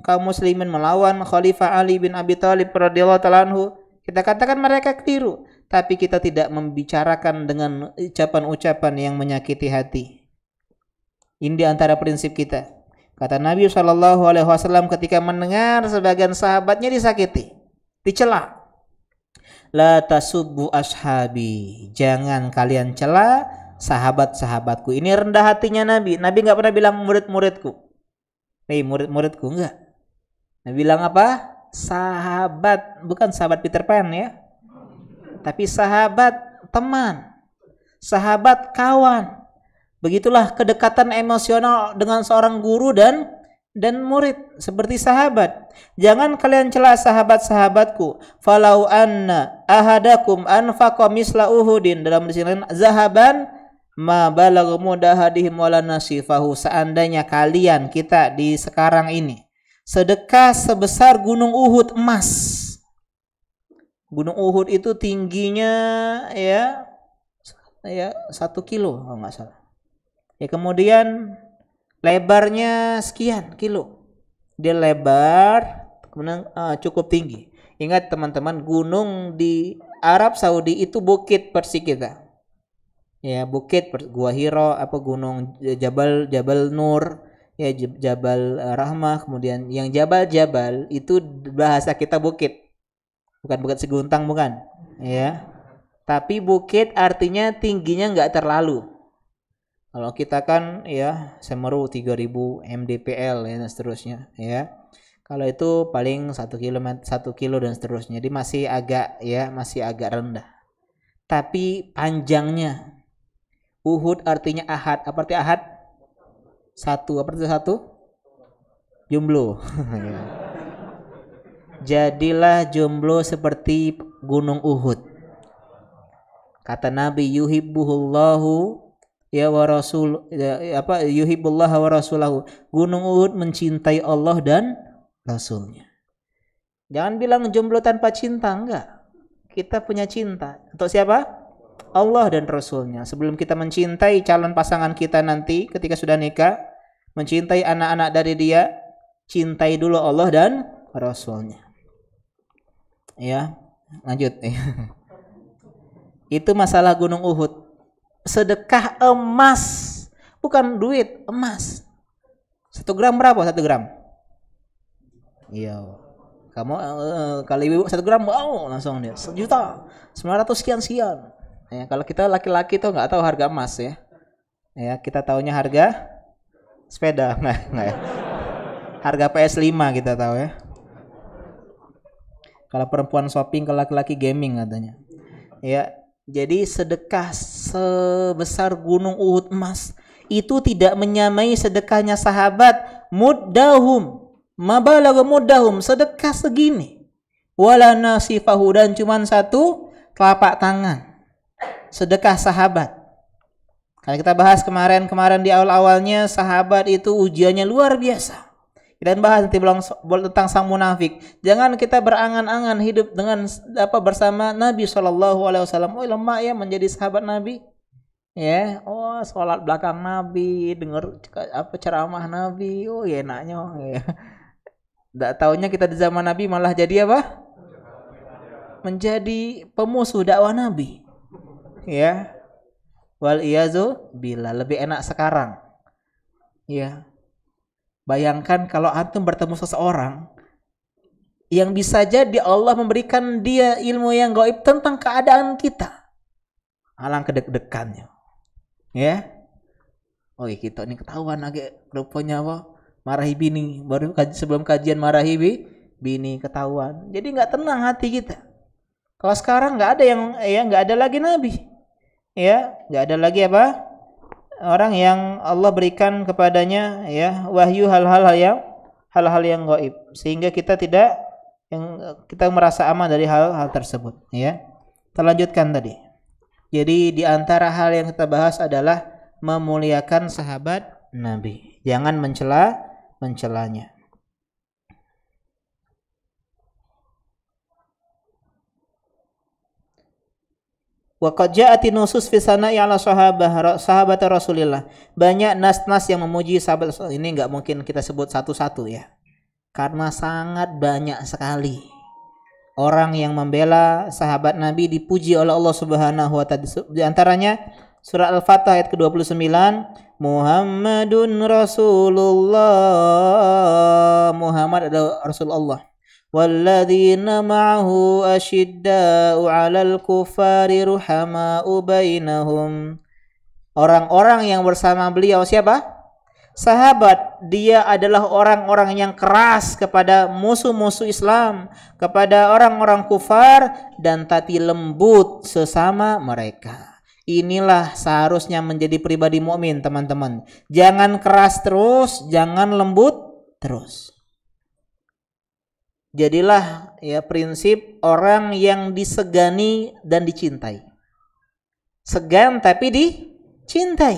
kaum muslimin melawan Khalifah Ali bin Abi Thalib radhiyallahu ta'ala anhu. Kita katakan mereka keliru, tapi kita tidak membicarakan dengan ucapan-ucapan yang menyakiti hati. Ini di antara prinsip kita. Kata Nabi SAW ketika mendengar sebagian sahabatnya disakiti, dicela, la tasubbu ashabi, jangan kalian cela sahabat-sahabatku. Ini rendah hatinya Nabi. Nabi nggak pernah bilang murid-muridku, murid-muridku, enggak. Nabi bilang apa? Sahabat, bukan sahabat Peter Pan ya, tapi sahabat teman, sahabat kawan. Begitulah kedekatan emosional dengan seorang guru dan murid, seperti sahabat. Jangan kalian cela sahabat-sahabatku. Falau anna ahadakum anfaqa misla Uhudin, dalam sini zahaban ma balagha mudahadihim wala nasifahu. Seandainya kalian, kita di sekarang ini, sedekah sebesar gunung Uhud emas. Gunung Uhud itu tingginya 1 kilo kalau nggak salah. Kemudian lebarnya sekian kilo. Dia lebar, kemudian cukup tinggi. Ingat teman-teman, gunung di Arab Saudi itu bukit persik kita. Bukit Gua Hiro, gunung Jabal Nur, Jabal Rahmah, kemudian yang Jabal itu bahasa kita bukit. Bukan bukit seguntang, bukan. Tapi bukit artinya tingginya enggak terlalu. Kalau kita kan Semeru 3000 mdpl dan seterusnya Kalau itu paling 1 kilo dan seterusnya. Jadi masih agak rendah. Tapi panjangnya, Uhud artinya ahad. Apa arti ahad? Satu. Apa arti satu? Jumlah. jadilah jomblo seperti gunung Uhud. Kata Nabi, yuhibbuhullahu ya wa rasul yuhibbullah wa rasulahu. Gunung Uhud mencintai Allah dan Rasulnya. Jangan bilang jomblo tanpa cinta, enggak. Kita punya cinta. Untuk siapa? Allah dan Rasulnya. Sebelum kita mencintai calon pasangan kita nanti ketika sudah nikah, mencintai anak-anak dari dia, cintai dulu Allah dan Rasulnya. Ya, lanjut. Itu masalah gunung Uhud. Sedekah emas, bukan duit, emas. 1 gram berapa? 1 gram? Iya. Kamu kali 1 gram mau langsung dia 1.900.000 sekian. Ya, kalau kita laki-laki tuh nggak tahu harga emas ya. Ya, kita taunya harga sepeda, nggak ya. Harga PS5 kita tahu ya. Kalau perempuan shopping, kalau laki-laki gaming katanya. Ya, jadi sedekah sebesar gunung Uhud emas itu tidak menyamai sedekahnya sahabat muddahum. Mabalagha muddahum, sedekah segini. Wala nasifahu, dan cuman 1 telapak tangan. Sedekah sahabat. Kalau kita bahas kemarin di awal-awalnya, sahabat itu ujiannya luar biasa. Dan bahas nanti tentang sang munafik. Jangan kita berangan-angan hidup dengan bersama Nabi SAW. Oh, lemah ya menjadi sahabat Nabi. Ya, oh sholat belakang Nabi, dengar ceramah Nabi. Oh, ya enaknya. Ya. Nggak taunya kita di zaman Nabi malah jadi apa? Menjadi pemusuh dakwah Nabi. Ya. Wal iyazu billah, lebih enak sekarang. Ya. Bayangkan kalau antum bertemu seseorang yang bisa jadi Allah memberikan dia ilmu yang gaib tentang keadaan kita. Alangkah deg-degannya. Ya. Oh, kita ini ketahuan agak rupanya apa? Marahi bini, baru sebelum kajian marahi bini ketahuan. Jadi nggak tenang hati kita. Kalau sekarang nggak ada nggak ada lagi nabi, ya nggak ada lagi apa orang yang Allah berikan kepadanya ya wahyu hal-hal yang gaib, sehingga kita merasa aman dari hal-hal tersebut. Ya, kita lanjutkan tadi. Jadi di antara hal yang kita bahas adalah memuliakan sahabat Nabi, jangan mencelanya. Wa qad ja'ati nusus fi sana'i 'ala sahabat Rasulillah. Banyak nas-nas yang memuji sahabat. Ini enggak mungkin kita sebut satu-satu ya. Karena sangat banyak sekali orang yang membela sahabat Nabi dipuji oleh Allah Subhanahu wa taala. Di antaranya surah Al-Fatah ayat ke-29, Muhammadun Rasulullah. Muhammad adalah Rasulullah. Walladzina ma'ahu asyidda'u 'alal kufari ruhama'u bainahum. Orang-orang yang bersama beliau siapa? Sahabat. Dia adalah orang-orang yang keras kepada musuh-musuh Islam, kepada orang-orang kufar, dan tapi lembut sesama mereka. Inilah seharusnya menjadi pribadi mukmin, teman-teman. Jangan keras terus, jangan lembut terus. Jadilah ya prinsip orang yang disegani dan dicintai. Segan tapi dicintai.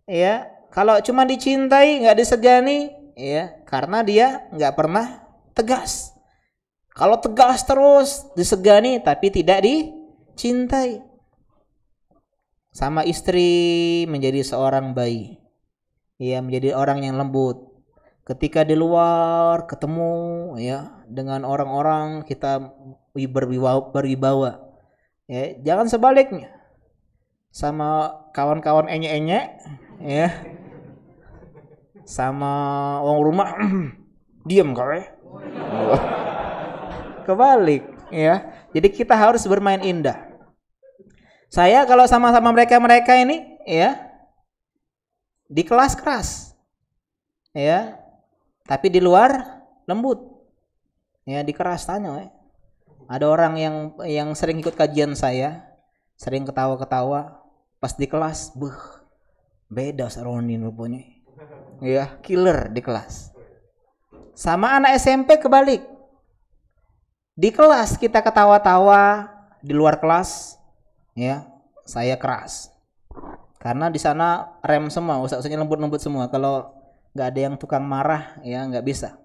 Ya, kalau cuma dicintai nggak disegani, ya karena dia nggak pernah tegas. Kalau tegas terus disegani tapi tidak dicintai. Sama istri menjadi seorang bayi, ya menjadi orang yang lembut. Ketika di luar ketemu ya dengan orang-orang kita berwibawa. Ya, jangan sebaliknya. Sama kawan-kawan enyek-enyek ya. Sama orang rumah diam kau ya. Kebalik ya. Jadi kita harus bermain indah. Saya kalau sama-sama mereka ini ya di kelas keras. Ya. Tapi di luar lembut. Ya, dikeras tanya. Ada orang yang sering ikut kajian saya, sering ketawa-ketawa, pas di kelas, beda Saronin rupanya. Ya, killer di kelas. Sama anak SMP kebalik. Di kelas kita ketawa-tawa, di luar kelas ya saya keras. Karena di sana rem semua, ustaznya lembut-lembut semua. Kalau nggak ada yang tukang marah ya nggak bisa.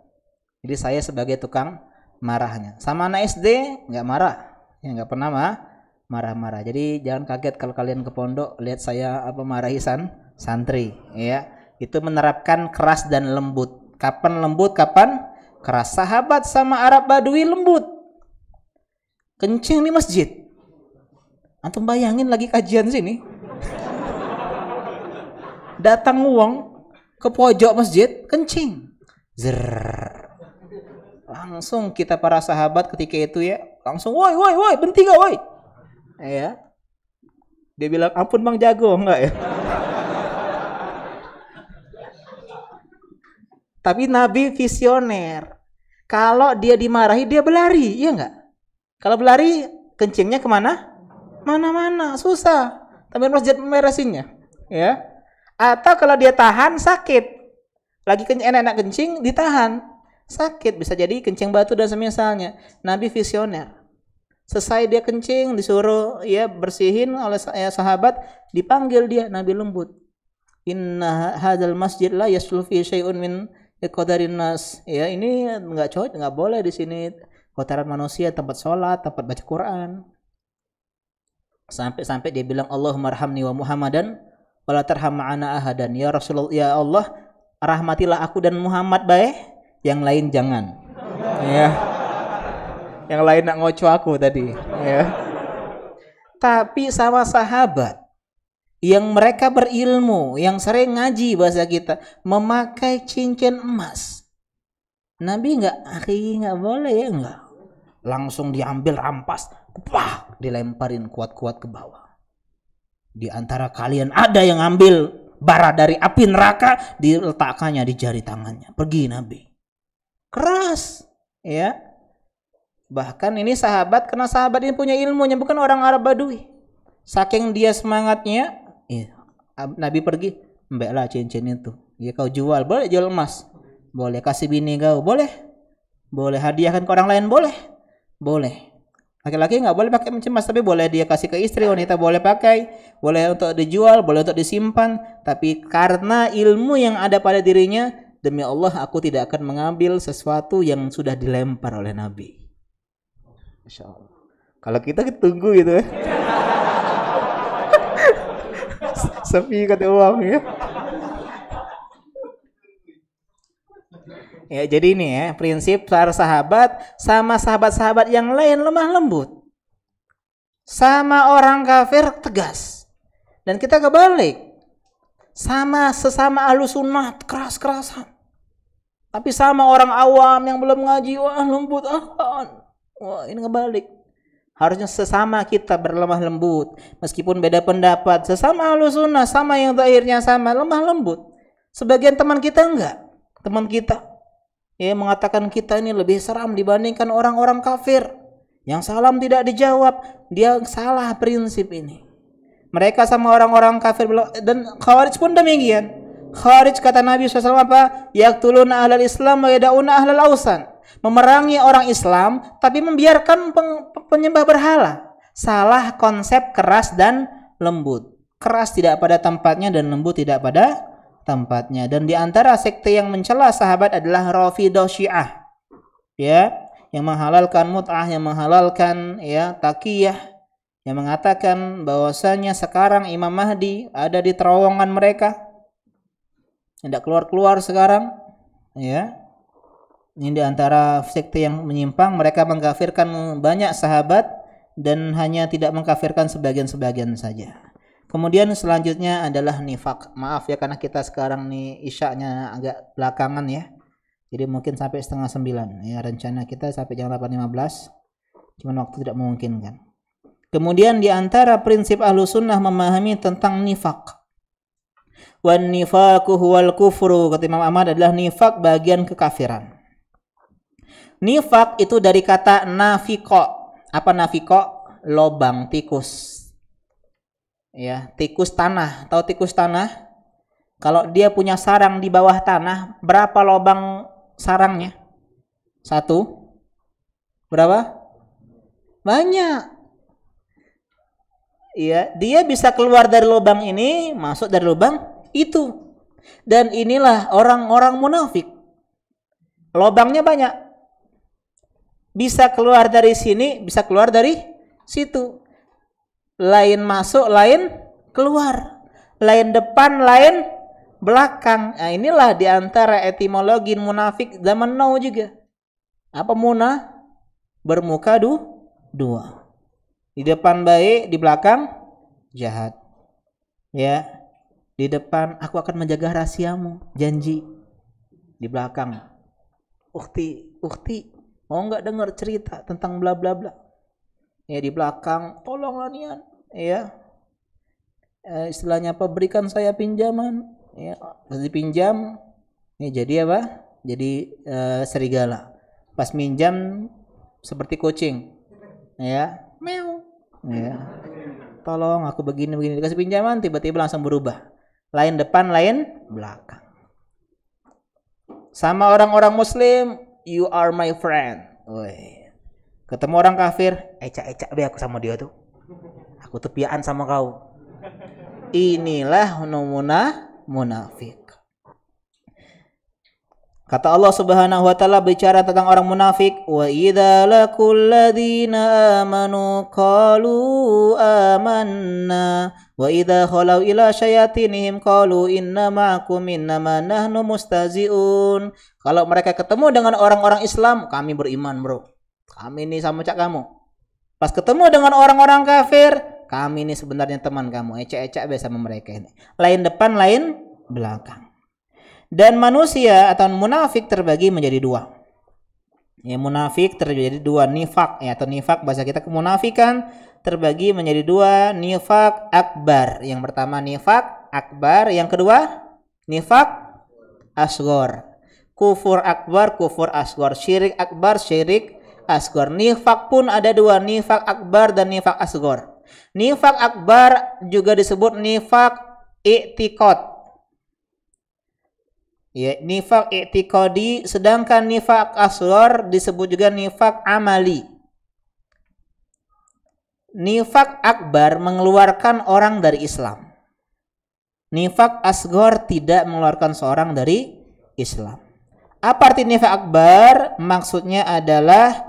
Jadi saya sebagai tukang marahnya. Sama anak SD nggak marah, ya nggak pernah marah-marah. Jadi jangan kaget kalau kalian ke pondok lihat saya marahi santri, ya. Itu menerapkan keras dan lembut. Kapan lembut, kapan keras. Sahabat sama Arab Badui lembut, kencing di masjid. Antum bayangin lagi kajian sini, datang uang ke pojok masjid, kencing, langsung kita para sahabat ketika itu ya, langsung woi berhenti gak woi, ya. Dia bilang ampun bang jago, enggak ya. Tapi Nabi visioner, kalau dia dimarahi dia berlari, iya enggak? Kalau berlari kencingnya kemana? Mana-mana, susah. Tapi masjid meresinnya, ya. Atau kalau dia tahan sakit, lagi enak-enak kencing ditahan, sakit, bisa jadi kencing batu dan semisalnya. Nabi visioner, selesai dia kencing disuruh ya bersihin oleh sahabat, dipanggil dia, Nabi lembut, inna hadzal masjid la yaslu fi syai'un min qadarin nas, ya ini enggak cocok, enggak boleh di sini kotoran manusia, tempat sholat, tempat baca Quran. Sampai dia bilang Allahumma arhamni wa Muhammadan wala tarham ma'ana ahadan, ya Rasulullah, ya Allah rahmatilah aku dan Muhammad baik, yang lain jangan, ya. Yang lain nak ngoco aku tadi, ya. Tapi sama sahabat yang mereka berilmu, yang sering ngaji bahasa kita, memakai cincin emas, Nabi nggak boleh ya, enggak, langsung diambil rampas, dilemparin kuat-kuat ke bawah. Di antara kalian ada yang ambil bara dari api neraka, diletakkannya di jari tangannya. Pergi Nabi. Keras, ya. Bahkan ini sahabat, karena sahabat ini punya ilmunya, bukan orang Arab Badui. Saking dia semangatnya, Nabi pergi, mbaklah cincin itu. Ya kau jual, boleh jual emas, boleh kasih bini kau, boleh hadiahkan ke orang lain, boleh. Laki-laki nggak boleh pakai cincin emas, tapi boleh dia kasih ke istri, wanita boleh pakai, boleh untuk dijual, boleh untuk disimpan. Tapi karena ilmu yang ada pada dirinya, demi Allah aku tidak akan mengambil sesuatu yang sudah dilempar oleh Nabi. Masya Allah. Kalau kita tunggu gitu ya. Sepi kata uang ya. Ya, jadi ini ya prinsip para sahabat sama sahabat-sahabat yang lain lemah lembut, sama orang kafir tegas, dan kita kebalik, sama sesama ahlus sunnah keras-kerasan, tapi sama orang awam yang belum ngaji lembut. Wah, ini kebalik. Harusnya sesama kita berlemah lembut, meskipun beda pendapat, sesama ahlus sunnah, sama yang akhirnya sama lemah lembut. Sebagian teman kita enggak, teman kita ya mengatakan kita ini lebih seram dibandingkan orang-orang kafir yang salam tidak dijawab. Dia salah prinsip ini. Mereka sama orang-orang kafir, dan Khawarij pun demikian. Khawarij kata Nabi SAW apa? Yaqtuluna ahlal Islam wa yada'una ahlal ausan. Memerangi orang Islam tapi membiarkan penyembah berhala. Salah konsep keras dan lembut. Keras tidak pada tempatnya dan lembut tidak pada tempatnya. Dan di antara sekte yang mencela sahabat adalah Rafidhah Syiah, ya, yang menghalalkan mut'ah, yang menghalalkan ya taqiyah, yang mengatakan bahwasanya sekarang Imam Mahdi ada di terowongan mereka, tidak keluar sekarang, ya. Ini di antara sekte yang menyimpang. Mereka mengkafirkan banyak sahabat dan hanya tidak mengkafirkan sebagian-sebagian saja. Kemudian selanjutnya adalah nifak. Maaf ya karena kita sekarang nih isyaknya agak belakangan ya. Jadi mungkin sampai 8:30 ya, rencana kita sampai jam 8:15. Cuman waktu tidak memungkinkan. Kemudian di antara prinsip Ahlus Sunnah memahami tentang nifak. Wan nifaqu huwal kufru, kata Imam Ahmad, adalah nifak bagian kekafiran. Nifak itu dari kata nafiqo. Apa nafiqo? Lobang tikus. Ya, tikus tanah. Tahu tikus tanah? Kalau dia punya sarang di bawah tanah, berapa lubang sarangnya? Satu. Berapa? Banyak. Iya, dia bisa keluar dari lubang ini, masuk dari lubang itu. Dan inilah orang-orang munafik. Lubangnya banyak. Bisa keluar dari sini, bisa keluar dari situ. Lain masuk, lain keluar. Lain depan, lain belakang. Nah, inilah diantara etimologi munafik zaman now juga. Apa munah? Bermuka dua. Di depan baik, di belakang jahat. Ya, di depan aku akan menjaga rahasiamu, janji. Di belakang, ukti, mau nggak dengar cerita tentang bla bla bla. Ya, di belakang, tolonglah Nian. Ya, istilahnya apa? Berikan saya pinjaman. Ya, pas dipinjam, ya jadi apa? Jadi serigala. Pas minjam seperti kucing. Ya, meow. Ya. Tolong aku begini dikasih pinjaman, tiba-tiba langsung berubah. Lain depan, lain belakang. Sama orang-orang muslim, you are my friend. Woi. Ketemu orang kafir, ecak-ecak be aku sama dia tuh. Aku tepian sama kau. Inilah numuna munafik. Kata Allah Subhanahu wa taala bicara tentang orang munafik, wa idza laqul ladzina amanu qalu amanna wa idza khalau ila syayatinihim qalu inna ma'akum innama nahnu mustaziun. Kalau mereka ketemu dengan orang-orang Islam, kami beriman, bro. Kami ini sama cak kamu. Pas ketemu dengan orang-orang kafir, kami ini sebenarnya teman kamu. Ecek-ecek biasa sama mereka ini. Lain depan, lain belakang. Dan manusia atau munafik terbagi menjadi dua. Ya, munafik terjadi dua, nifak ya, atau nifak bahasa kita kemunafikan terbagi menjadi dua, nifak akbar. Yang pertama nifak akbar, yang kedua nifak asghar. Kufur akbar, kufur asghar, syirik akbar, syirik asghar. Nifak pun ada dua, nifak akbar dan nifak asghar. Nifak akbar juga disebut nifak i'tiqad. Ya, nifak i'tiqadi, sedangkan nifak asghar disebut juga nifak amali. Nifak akbar mengeluarkan orang dari Islam. Nifak asghar tidak mengeluarkan seorang dari Islam. Apa arti nifak akbar? Maksudnya adalah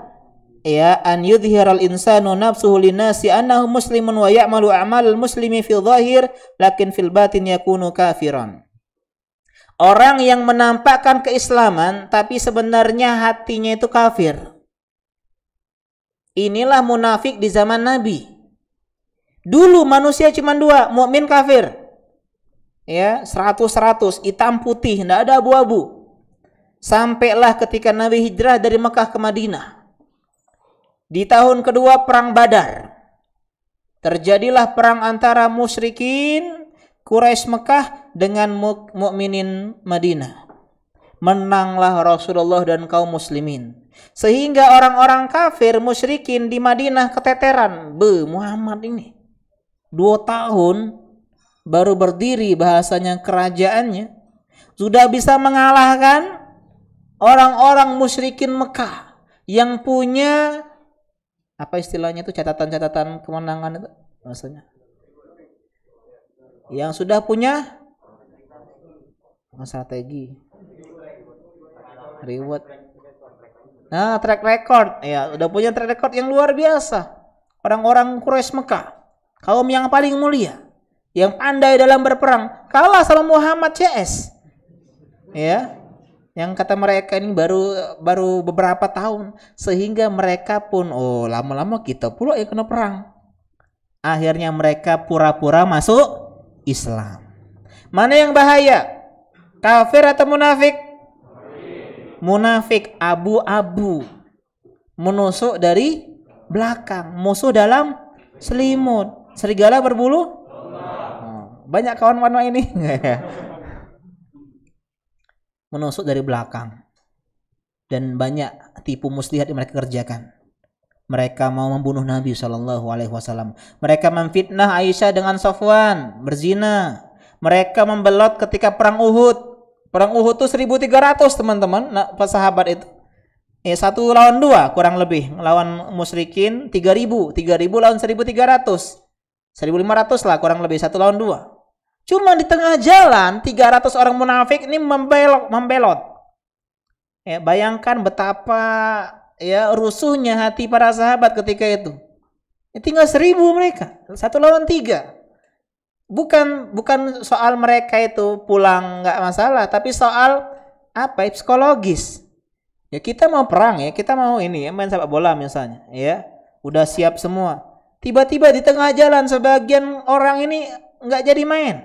ya an yudhiral insanu nafsuhu linnasi annahu muslimun wa ya'malu a'malal muslimi fil zahir lakin fil batin yakunu kafiran. Orang yang menampakkan keislaman tapi sebenarnya hatinya itu kafir. Inilah munafik di zaman Nabi. Dulu manusia cuma dua, mukmin kafir. Ya, 100-100, hitam putih, tidak ada abu-abu. Sampailah ketika Nabi hijrah dari Mekah ke Madinah. Di tahun kedua perang Badar. Terjadilah perang antara musyrikin Quraisy Mekah dengan mukminin Madinah. Menanglah Rasulullah dan kaum muslimin. Sehingga orang-orang kafir musyrikin di Madinah keteteran. Muhammad ini 2 tahun baru berdiri bahasanya kerajaannya. Sudah bisa mengalahkan orang-orang musyrikin Mekah. Yang punya apa istilahnya itu, catatan-catatan kemenangan itu maksudnya. Yang sudah punya strategi, reward, nah track record, ya udah punya track record yang luar biasa. Orang-orang Quraisy Mekah, kaum yang paling mulia, yang pandai dalam berperang, kalah sama Muhammad CS, ya, yang kata mereka ini baru beberapa tahun, sehingga mereka pun lama-lama kita pula yang kena perang. Akhirnya mereka pura-pura masuk Islam. Mana yang bahaya? Kafir atau munafik? Munafik abu-abu. Menusuk dari belakang, musuh dalam selimut. Serigala berbulu? Banyak kawan-kawan ini. Menusuk dari belakang. Dan banyak tipu muslihat yang mereka kerjakan. Mereka mau membunuh Nabi SAW. Mereka memfitnah Aisyah dengan Safwan, berzina. Mereka membelot ketika perang Uhud. Perang Uhud tuh 1.300 teman-teman, nah, sahabat itu. 1 lawan 2 kurang lebih, lawan musyrikin 3.000 lawan 1.300. 1.500 lah kurang lebih, 1 lawan 2. Cuma di tengah jalan 300 orang munafik ini membelot. Ya, bayangkan betapa ya rusuhnya hati para sahabat ketika itu. Ya, tinggal 1.000 mereka, 1 lawan 3. Bukan soal mereka itu pulang nggak masalah, tapi soal apa? Psikologis. Ya kita mau perang ya, kita mau ini ya, main sepak bola misalnya, ya udah siap semua. Tiba-tiba di tengah jalan sebagian orang ini nggak jadi main.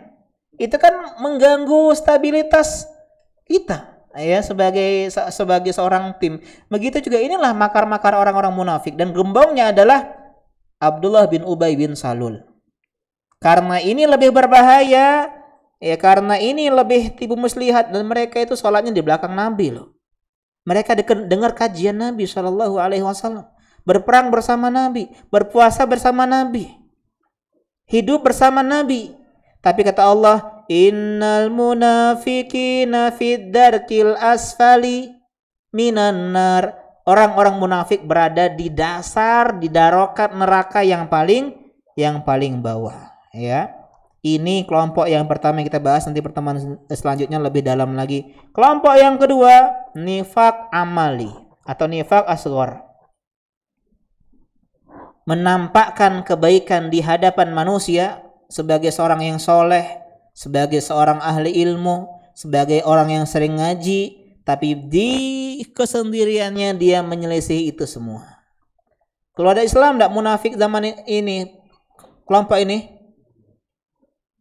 Itu kan mengganggu stabilitas kita, ya sebagai seorang tim. Begitu juga inilah makar-makar orang-orang munafik, dan gembongnya adalah Abdullah bin Ubay bin Salul. Karena ini lebih berbahaya, ya karena ini lebih tipu muslihat, dan mereka itu sholatnya di belakang Nabi loh. Mereka dengar kajian Nabi Shallallahu Alaihi Wasallam, berperang bersama Nabi, berpuasa bersama Nabi, hidup bersama Nabi. Tapi kata Allah, Innal munafiqina fid darkil asfali minan nar. Orang-orang munafik berada di dasar, di darokat neraka yang paling bawah. Ya, ini kelompok yang pertama yang kita bahas, nanti pertemuan selanjutnya lebih dalam lagi. Kelompok yang kedua, nifak amali atau nifak asghar. Menampakkan kebaikan di hadapan manusia sebagai seorang yang soleh, sebagai seorang ahli ilmu, sebagai orang yang sering ngaji, tapi di kesendiriannya dia menyelesaikan itu semua. Kalau ada Islam tidak munafik zaman ini, kelompok ini?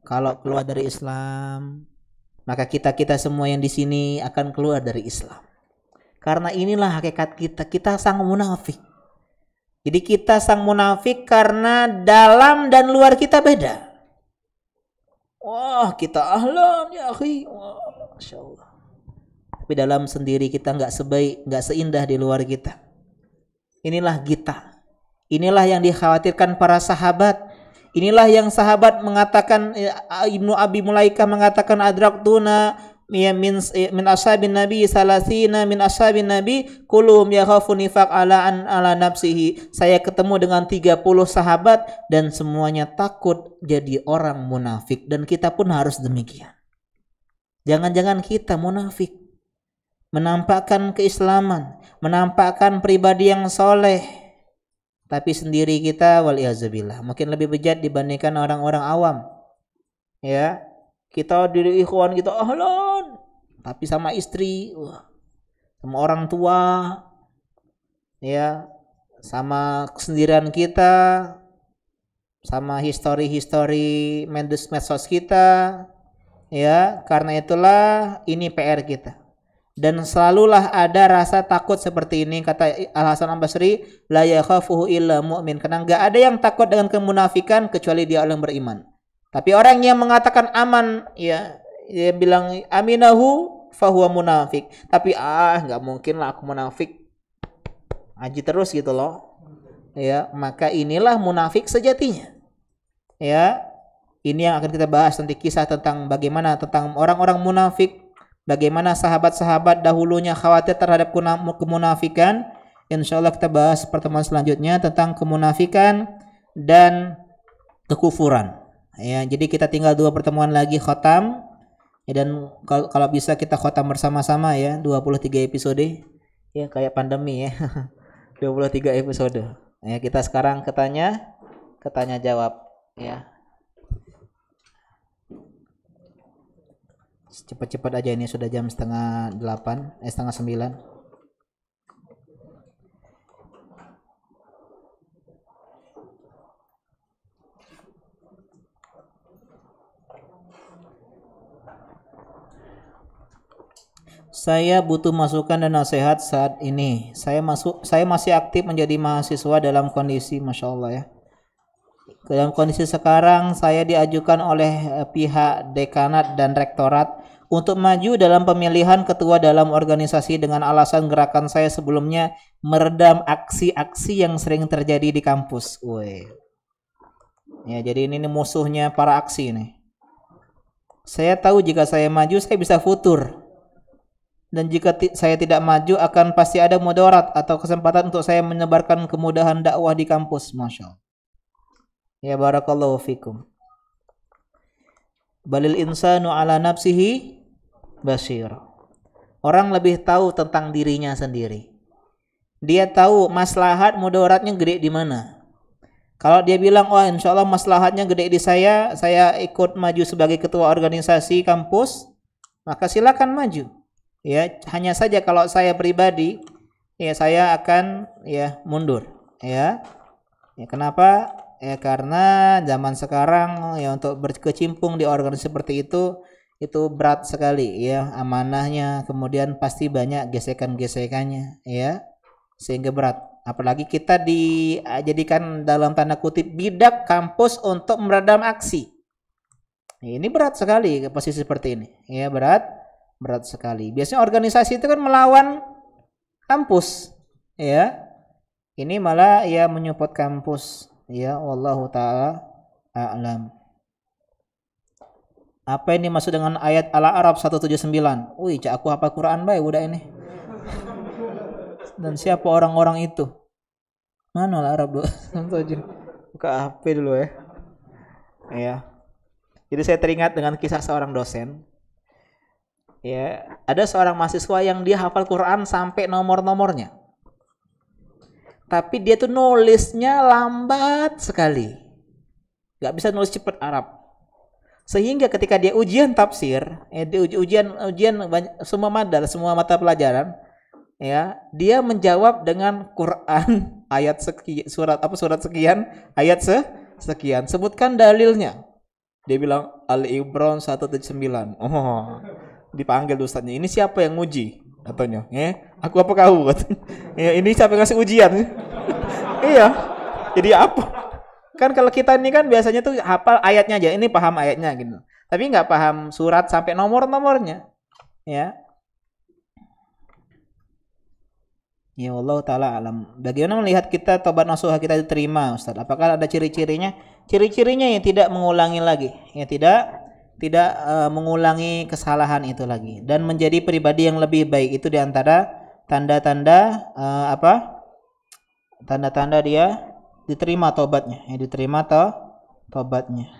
Kalau keluar dari Islam, maka kita semua yang di sini akan keluar dari Islam. Karena inilah hakikat kita sang munafik. Jadi kita sang munafik karena dalam dan luar kita beda. Wah, kita ahlan ya akhi. Wah, Masya Allah. Tapi dalam sendiri kita nggak sebaik, nggak seindah di luar kita. Inilah kita. Inilah yang dikhawatirkan para sahabat. Inilah yang sahabat mengatakan, Ibnu Abi Mulaikah mengatakan adraktuna min ashabin nabi salasina min ashabin nabi kulluhum yakhafu nifaq ala nafsihi. Saya ketemu dengan 30 sahabat dan semuanya takut jadi orang munafik, dan kita pun harus demikian. Jangan-jangan kita munafik, menampakkan keislaman, menampakkan pribadi yang soleh, tapi sendiri kita waliyazubillah mungkin lebih bejat dibandingkan orang-orang awam. Ya, kita diri ikhwan kita ahlan, tapi sama istri, sama orang tua, ya, sama kesendirian kita, sama histori medsos kita, ya. Karena itulah ini PR kita. Dan selalulah ada rasa takut seperti ini, kata Al Hasan Al Basri, la yakhafuhu illa mu'min. Karena enggak ada yang takut dengan kemunafikan kecuali dia orang beriman. Tapi orang yang mengatakan aman, ya, dia bilang aminahu fahuwa munafik. Tapi enggak mungkin lah aku munafik. Haji terus gitu loh. Ya, maka inilah munafik sejatinya. Ya. Ini yang akan kita bahas nanti, kisah tentang bagaimana tentang orang-orang munafik. Bagaimana sahabat-sahabat dahulunya khawatir terhadap kemunafikan. Insya Allah kita bahas pertemuan selanjutnya tentang kemunafikan dan kekufuran. Ya, jadi kita tinggal 2 pertemuan lagi khotam. Ya, dan kalau bisa kita khotam bersama-sama ya, 23 episode. Ya, kayak pandemi ya. 23 episode. Ya, kita sekarang ketanya jawab ya. Cepat-cepat aja, ini sudah jam setengah 9. Saya butuh masukan dan nasihat saat ini. Saya masih aktif menjadi mahasiswa dalam kondisi, Masya Allah ya. Dalam kondisi sekarang saya diajukan oleh pihak dekanat dan rektorat untuk maju dalam pemilihan ketua dalam organisasi dengan alasan gerakan saya sebelumnya meredam aksi-aksi yang sering terjadi di kampus. Ya, jadi ini musuhnya para aksi nih. Saya tahu jika saya maju saya bisa futur. dan jika saya tidak maju akan pasti ada mudarat atau kesempatan untuk saya menyebarkan kemudahan dakwah di kampus. Masya Allah. Ya barakallahu fikum. Balil insanu ala nafsihi basir. Orang lebih tahu tentang dirinya sendiri. Dia tahu maslahat mudaratnya gede di mana. Kalau dia bilang, wah insya Allah maslahatnya gede di saya ikut maju sebagai ketua organisasi kampus, maka silakan maju. Ya, hanya saja kalau saya pribadi, ya saya akan ya mundur. Ya, kenapa? Ya karena zaman sekarang ya untuk berkecimpung di organisasi seperti itu berat sekali ya amanahnya, kemudian pasti banyak gesekan-gesekannya ya, sehingga berat. Apalagi kita dijadikan dalam tanda kutip bidak kampus untuk meredam aksi. Ini berat sekali posisi seperti ini. Ya berat sekali. Biasanya organisasi itu kan melawan kampus. Ya. Ini malah ya menyupport kampus. Ya, wallahu taala a'lam. Apa ini maksud dengan ayat Al-A'raf 179? Wih, cak aku hafal Quran bae budak ini. Dan siapa orang-orang itu? Mana Al-Arab dulu? Buka HP dulu ya. Ya. Jadi saya teringat dengan kisah seorang dosen. Ya, ada seorang mahasiswa yang dia hafal Quran sampai nomor-nomornya. Tapi dia tuh nulisnya lambat sekali. Gak bisa nulis cepat Arab. Sehingga ketika dia ujian tafsir, ujian semua madal, semua mata pelajaran, ya, dia menjawab dengan Quran ayat sekian, surat sekian, ayat sekian. Sebutkan dalilnya. Dia bilang Al-Imran 179. Oh, dipanggil ustaznya. Ini siapa yang nguji? Katanya. Aku apa kau? Ya, ini siapa yang ngasih ujian? Iya. Jadi apa? Kan kalau kita ini kan biasanya tuh hafal ayatnya aja. Ini paham ayatnya gitu. Tapi nggak paham surat sampai nomor-nomornya. Ya. Ya Allah taala alam. Bagaimana melihat kita tobat nasuha kita diterima, Ustaz? Apakah ada ciri-cirinya? Ciri-cirinya ya tidak mengulangi lagi, ya tidak mengulangi kesalahan itu lagi dan menjadi pribadi yang lebih baik. Itu diantara tanda-tanda tanda-tanda dia diterima tobatnya, ya diterima tobatnya.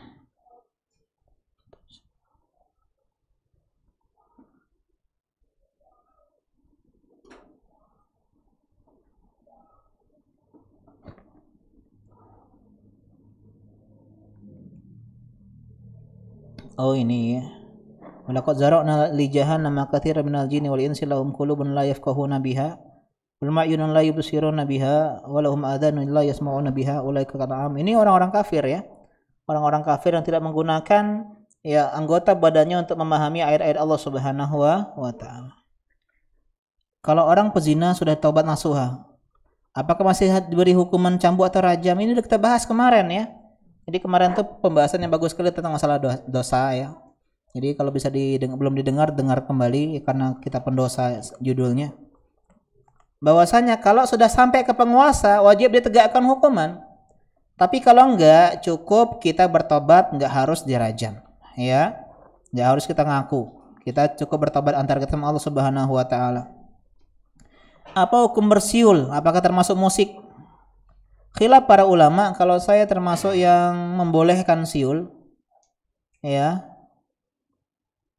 Oh ini ya. Walaqad zara'na li jahannama katsiran minal jinni wal insi lahum qulubun la yafqahuna biha wal ma'yunun la yubsiruna biha wa lahum adhanun la yasma'una biha ulaika kal'am. Ini orang-orang kafir ya. Orang-orang kafir yang tidak menggunakan ya anggota badannya untuk memahami ayat-ayat Allah Subhanahu wa taala. Kalau orang pezina sudah taubat nasuha, apakah masih diberi hukuman cambuk atau rajam? Ini sudah kita bahas kemarin ya. Jadi kemarin tuh pembahasan yang bagus sekali tentang masalah dosa ya. Jadi kalau bisa belum didengar, dengar kembali karena kita pendosa judulnya. Bahwasanya kalau sudah sampai ke penguasa wajib ditegakkan hukuman. Tapi kalau enggak, cukup kita bertobat, enggak harus dirajam. Ya. Enggak harus kita ngaku. Kita cukup bertobat antara kita sama Allah Subhanahu wa taala. Apa hukum bersiul? Apakah termasuk musik? Khilaf para ulama, kalau saya termasuk yang membolehkan siul, ya,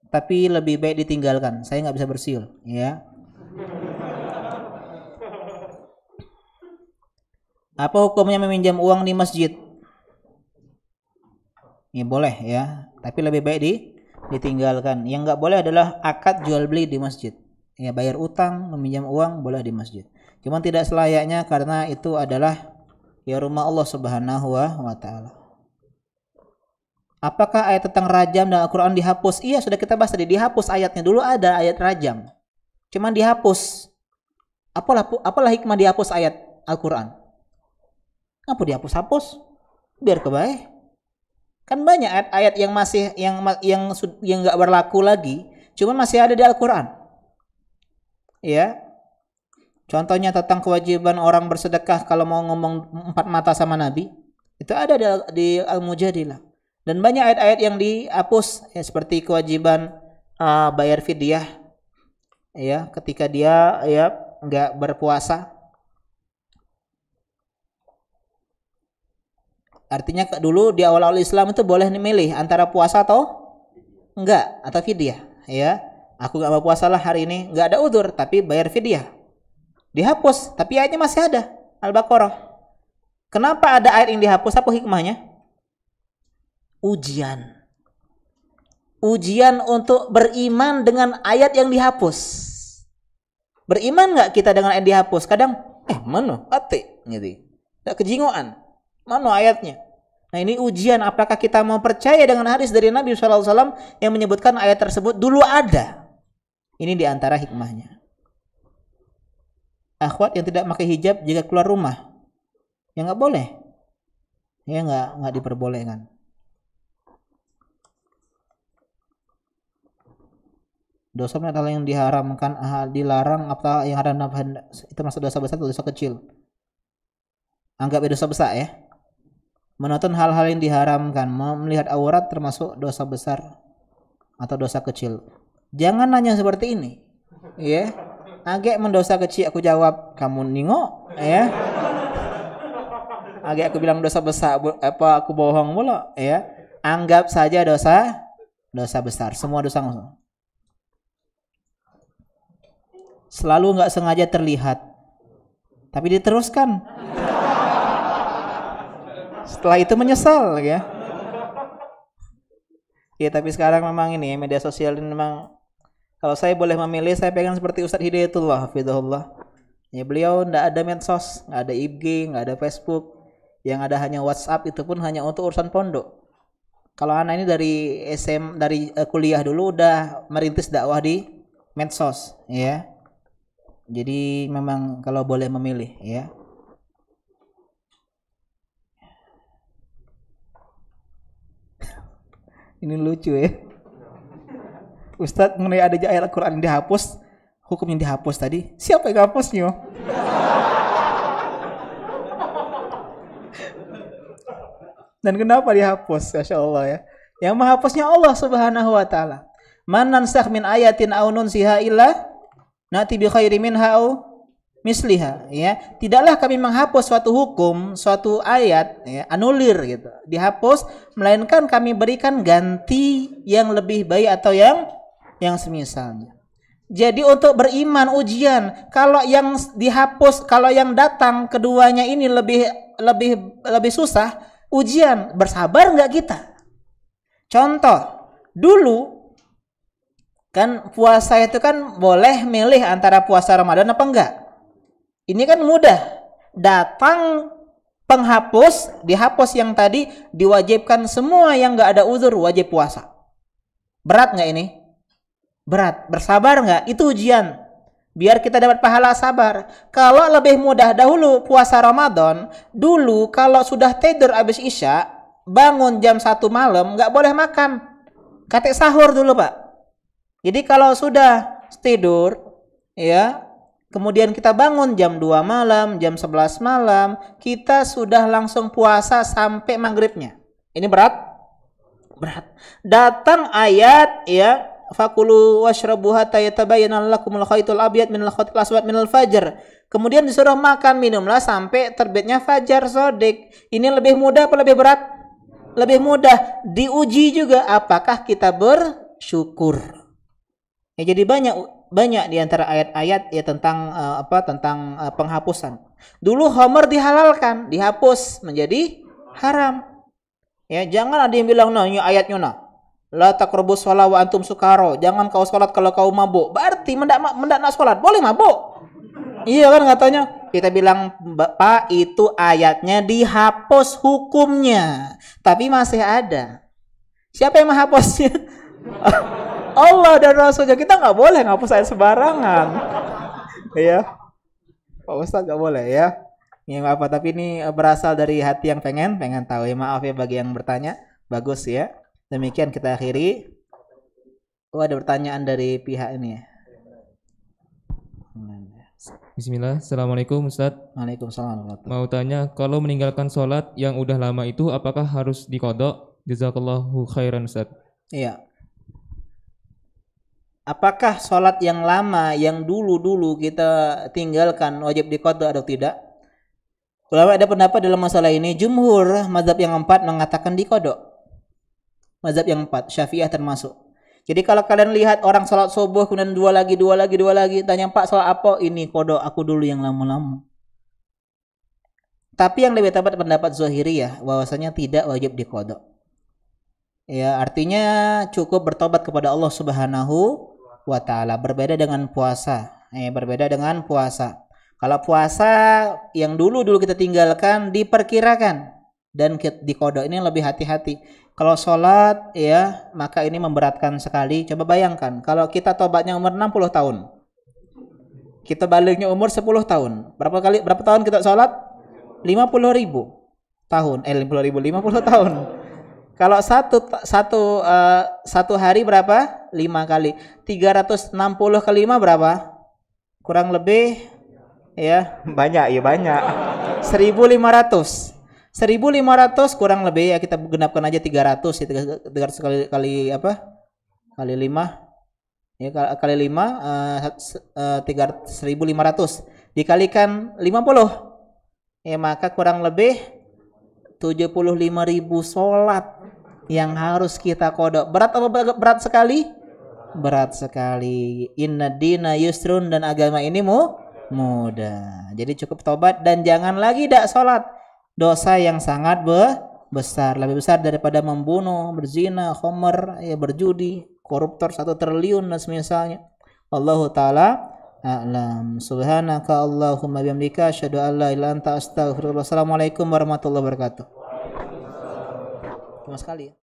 tapi lebih baik ditinggalkan. Saya nggak bisa bersiul, ya. Apa hukumnya meminjam uang di masjid? Ya boleh, ya, tapi lebih baik ditinggalkan. Yang nggak boleh adalah akad jual beli di masjid. Ya bayar utang, meminjam uang boleh di masjid. Cuman tidak selayaknya karena itu adalah ya rumah Allah Subhanahu wa taala. Apakah ayat tentang rajam dan Al-Qur'an dihapus? Iya, sudah kita bahas tadi, dihapus ayatnya. Dulu ada ayat rajam. Cuman dihapus. Apalah hikmah dihapus ayat Al-Qur'an? Apa dihapus-hapus? Biar kebaik. Kan banyak ayat-ayat yang masih yang enggak berlaku lagi, cuman masih ada di Al-Qur'an. Ya. Contohnya tentang kewajiban orang bersedekah kalau mau ngomong empat mata sama Nabi, itu ada di Al-Mujadilah. Dan banyak ayat-ayat yang dihapus ya, seperti kewajiban bayar fidyah ya ketika dia ya nggak berpuasa. Artinya dulu di awal-awal Islam itu boleh milih antara puasa atau enggak, atau fidyah, ya. Aku enggak mau puasa lah hari ini, enggak ada udzur, tapi bayar fidyah. Dihapus, tapi ayatnya masih ada. Al-Baqarah. Kenapa ada ayat yang dihapus? Apa hikmahnya? Ujian. Ujian untuk beriman dengan ayat yang dihapus. Beriman enggak kita dengan ayat dihapus? Kadang, mana? Ate, gitu. Enggak kejingoan. Mana ayatnya? Nah ini ujian apakah kita mau percaya dengan hadis dari Nabi SAW yang menyebutkan ayat tersebut dulu ada. Ini diantara hikmahnya. Akhwat yang tidak pakai hijab jika keluar rumah, ya nggak boleh. Ya nggak diperbolehkan. Dosa adalah yang diharamkan, dilarang, apa yang ada itu masuk dosa besar atau dosa kecil? Anggap dosa besar ya. Menonton hal-hal yang diharamkan, melihat aurat termasuk dosa besar atau dosa kecil. Jangan nanya seperti ini, ya. Agak mendosa kecil aku jawab, kamu ningok, ya. Agak aku bilang dosa besar, apa aku bohong mulu, ya. Anggap saja dosa besar, semua dosa. Selalu nggak sengaja terlihat, tapi diteruskan. Setelah itu menyesal ya. Ya tapi sekarang memang ini media sosial ini memang, kalau saya boleh memilih saya pengen seperti Ustadz Hidayatullah hafizahullah. Ya beliau enggak ada medsos, enggak ada IG, enggak ada Facebook. Yang ada hanya WhatsApp, itu pun hanya untuk urusan pondok. Kalau anak ini dari kuliah dulu udah merintis dakwah di medsos ya. Jadi memang kalau boleh memilih ya. Ini lucu ya. Ustadz mengenai ada ayat Al-Quran yang dihapus, hukum yang dihapus tadi, siapa yang hapusnya? Dan kenapa dihapus? Masya Allah ya. Yang menghapusnya Allah Subhanahu wa taala. Man nansakh min ayatin aw nunsiha illa nati bi khairi minha aw misliha, ya. Tidaklah kami menghapus suatu hukum, suatu ayat, ya, anulir gitu, dihapus, melainkan kami berikan ganti yang lebih baik atau yang semisalnya. Jadi untuk beriman ujian, kalau yang dihapus, kalau yang datang keduanya ini lebih susah, ujian, bersabar nggak kita? Contoh, dulu kan puasa itu kan boleh milih antara puasa Ramadan apa enggak? Ini kan mudah, datang penghapus, dihapus yang tadi, diwajibkan semua yang nggak ada uzur wajib puasa. Berat nggak ini? Berat. Bersabar nggak? Itu ujian. Biar kita dapat pahala sabar. Kalau lebih mudah dahulu puasa Ramadan, dulu kalau sudah tidur habis Isya, bangun jam 1 malam, nggak boleh makan. Katek sahur dulu Pak. Jadi kalau sudah tidur, ya, kemudian kita bangun jam 2 malam, jam 11 malam, kita sudah langsung puasa sampai maghribnya. Ini berat? Berat. Datang ayat, ya, fakulu washrabu hatta yatabayyana lakumul khaytul abyad minal khaytil aswad minal fajr. Kemudian disuruh makan, minumlah sampai terbitnya fajar shadiq. Ini lebih mudah apa lebih berat? Lebih mudah. Diuji juga apakah kita bersyukur. Ya, jadi banyak di antara ayat-ayat ya tentang penghapusan. Dulu khamr dihalalkan, dihapus menjadi haram. Ya, jangan ada yang bilang ini ayatnya la taqrabus shalah wa antum sukaro. Jangan kau salat kalau kau mabuk. Berarti mendak nak salat, boleh mabuk. Iya kan katanya. Kita bilang, Pak, itu ayatnya dihapus hukumnya, tapi masih ada. Siapa yang menghapusnya? Allah dan Rasulnya. Kita nggak boleh ngapus ayat sembarangan. Ya, Pak Ustadz nggak boleh ya. Ini apa? Tapi ini berasal dari hati yang pengen tahu. Ya, maaf ya bagi yang bertanya. Bagus ya. Demikian kita akhiri. Oh, ada pertanyaan dari pihak ini ya. Bismillah. Assalamualaikum Ustadz. Waalaikumsalam. Mau tanya, kalau meninggalkan sholat yang udah lama itu apakah harus diqodok? Jazakallahu khairan Ustadz. Iya. apakah sholat yang lama yang dulu kita tinggalkan wajib diqadha atau tidak? Ulama ada pendapat dalam masalah ini. Jumhur mazhab yang 4 mengatakan diqadha. Mazhab yang 4, Syafi'iyah termasuk. Jadi kalau kalian lihat orang sholat subuh kemudian dua lagi, tanya Pak sholat apa? Ini qadha, aku dulu yang lama-lama. Tapi yang lebih tepat pendapat Zahiriyah bahwasanya tidak wajib diqadha. Ya, artinya cukup bertobat kepada Allah Subhanahu wa taala. Berbeda dengan puasa. Berbeda dengan puasa. Kalau puasa yang dulu kita tinggalkan diperkirakan dan diqadha, ini lebih hati-hati. Kalau sholat ya, maka ini memberatkan sekali. Coba bayangkan kalau kita tobatnya umur 60 tahun. Kita baliknya umur 10 tahun. Berapa tahun kita sholat? 50.000 tahun. 50 tahun. Kalau satu hari berapa? 5 kali. 360 kali 5 berapa? Kurang lebih ya, banyak. 1.500 kurang lebih ya, kita genapkan aja 300 kali apa? Kali 5. Ya, kali 5 1.500 dikalikan 50. Ya, maka kurang lebih 75.000 sholat yang harus kita qadha. Berat apa berat sekali? Berat sekali. Inna dina yusrun, dan agama ini mudah. Jadi cukup tobat dan jangan lagi tidak sholat. Dosa yang sangat besar, lebih besar daripada membunuh, berzina, khamr, ya, berjudi, koruptor 1 triliun dan semisalnya. Allahu taala a'lam. Subhanaka Allahumma bihamdika asyhadu an la ilaha illa anta astaghfiruka. Wassalamualaikum warahmatullahi wabarakatuh. Cuma sekali ya.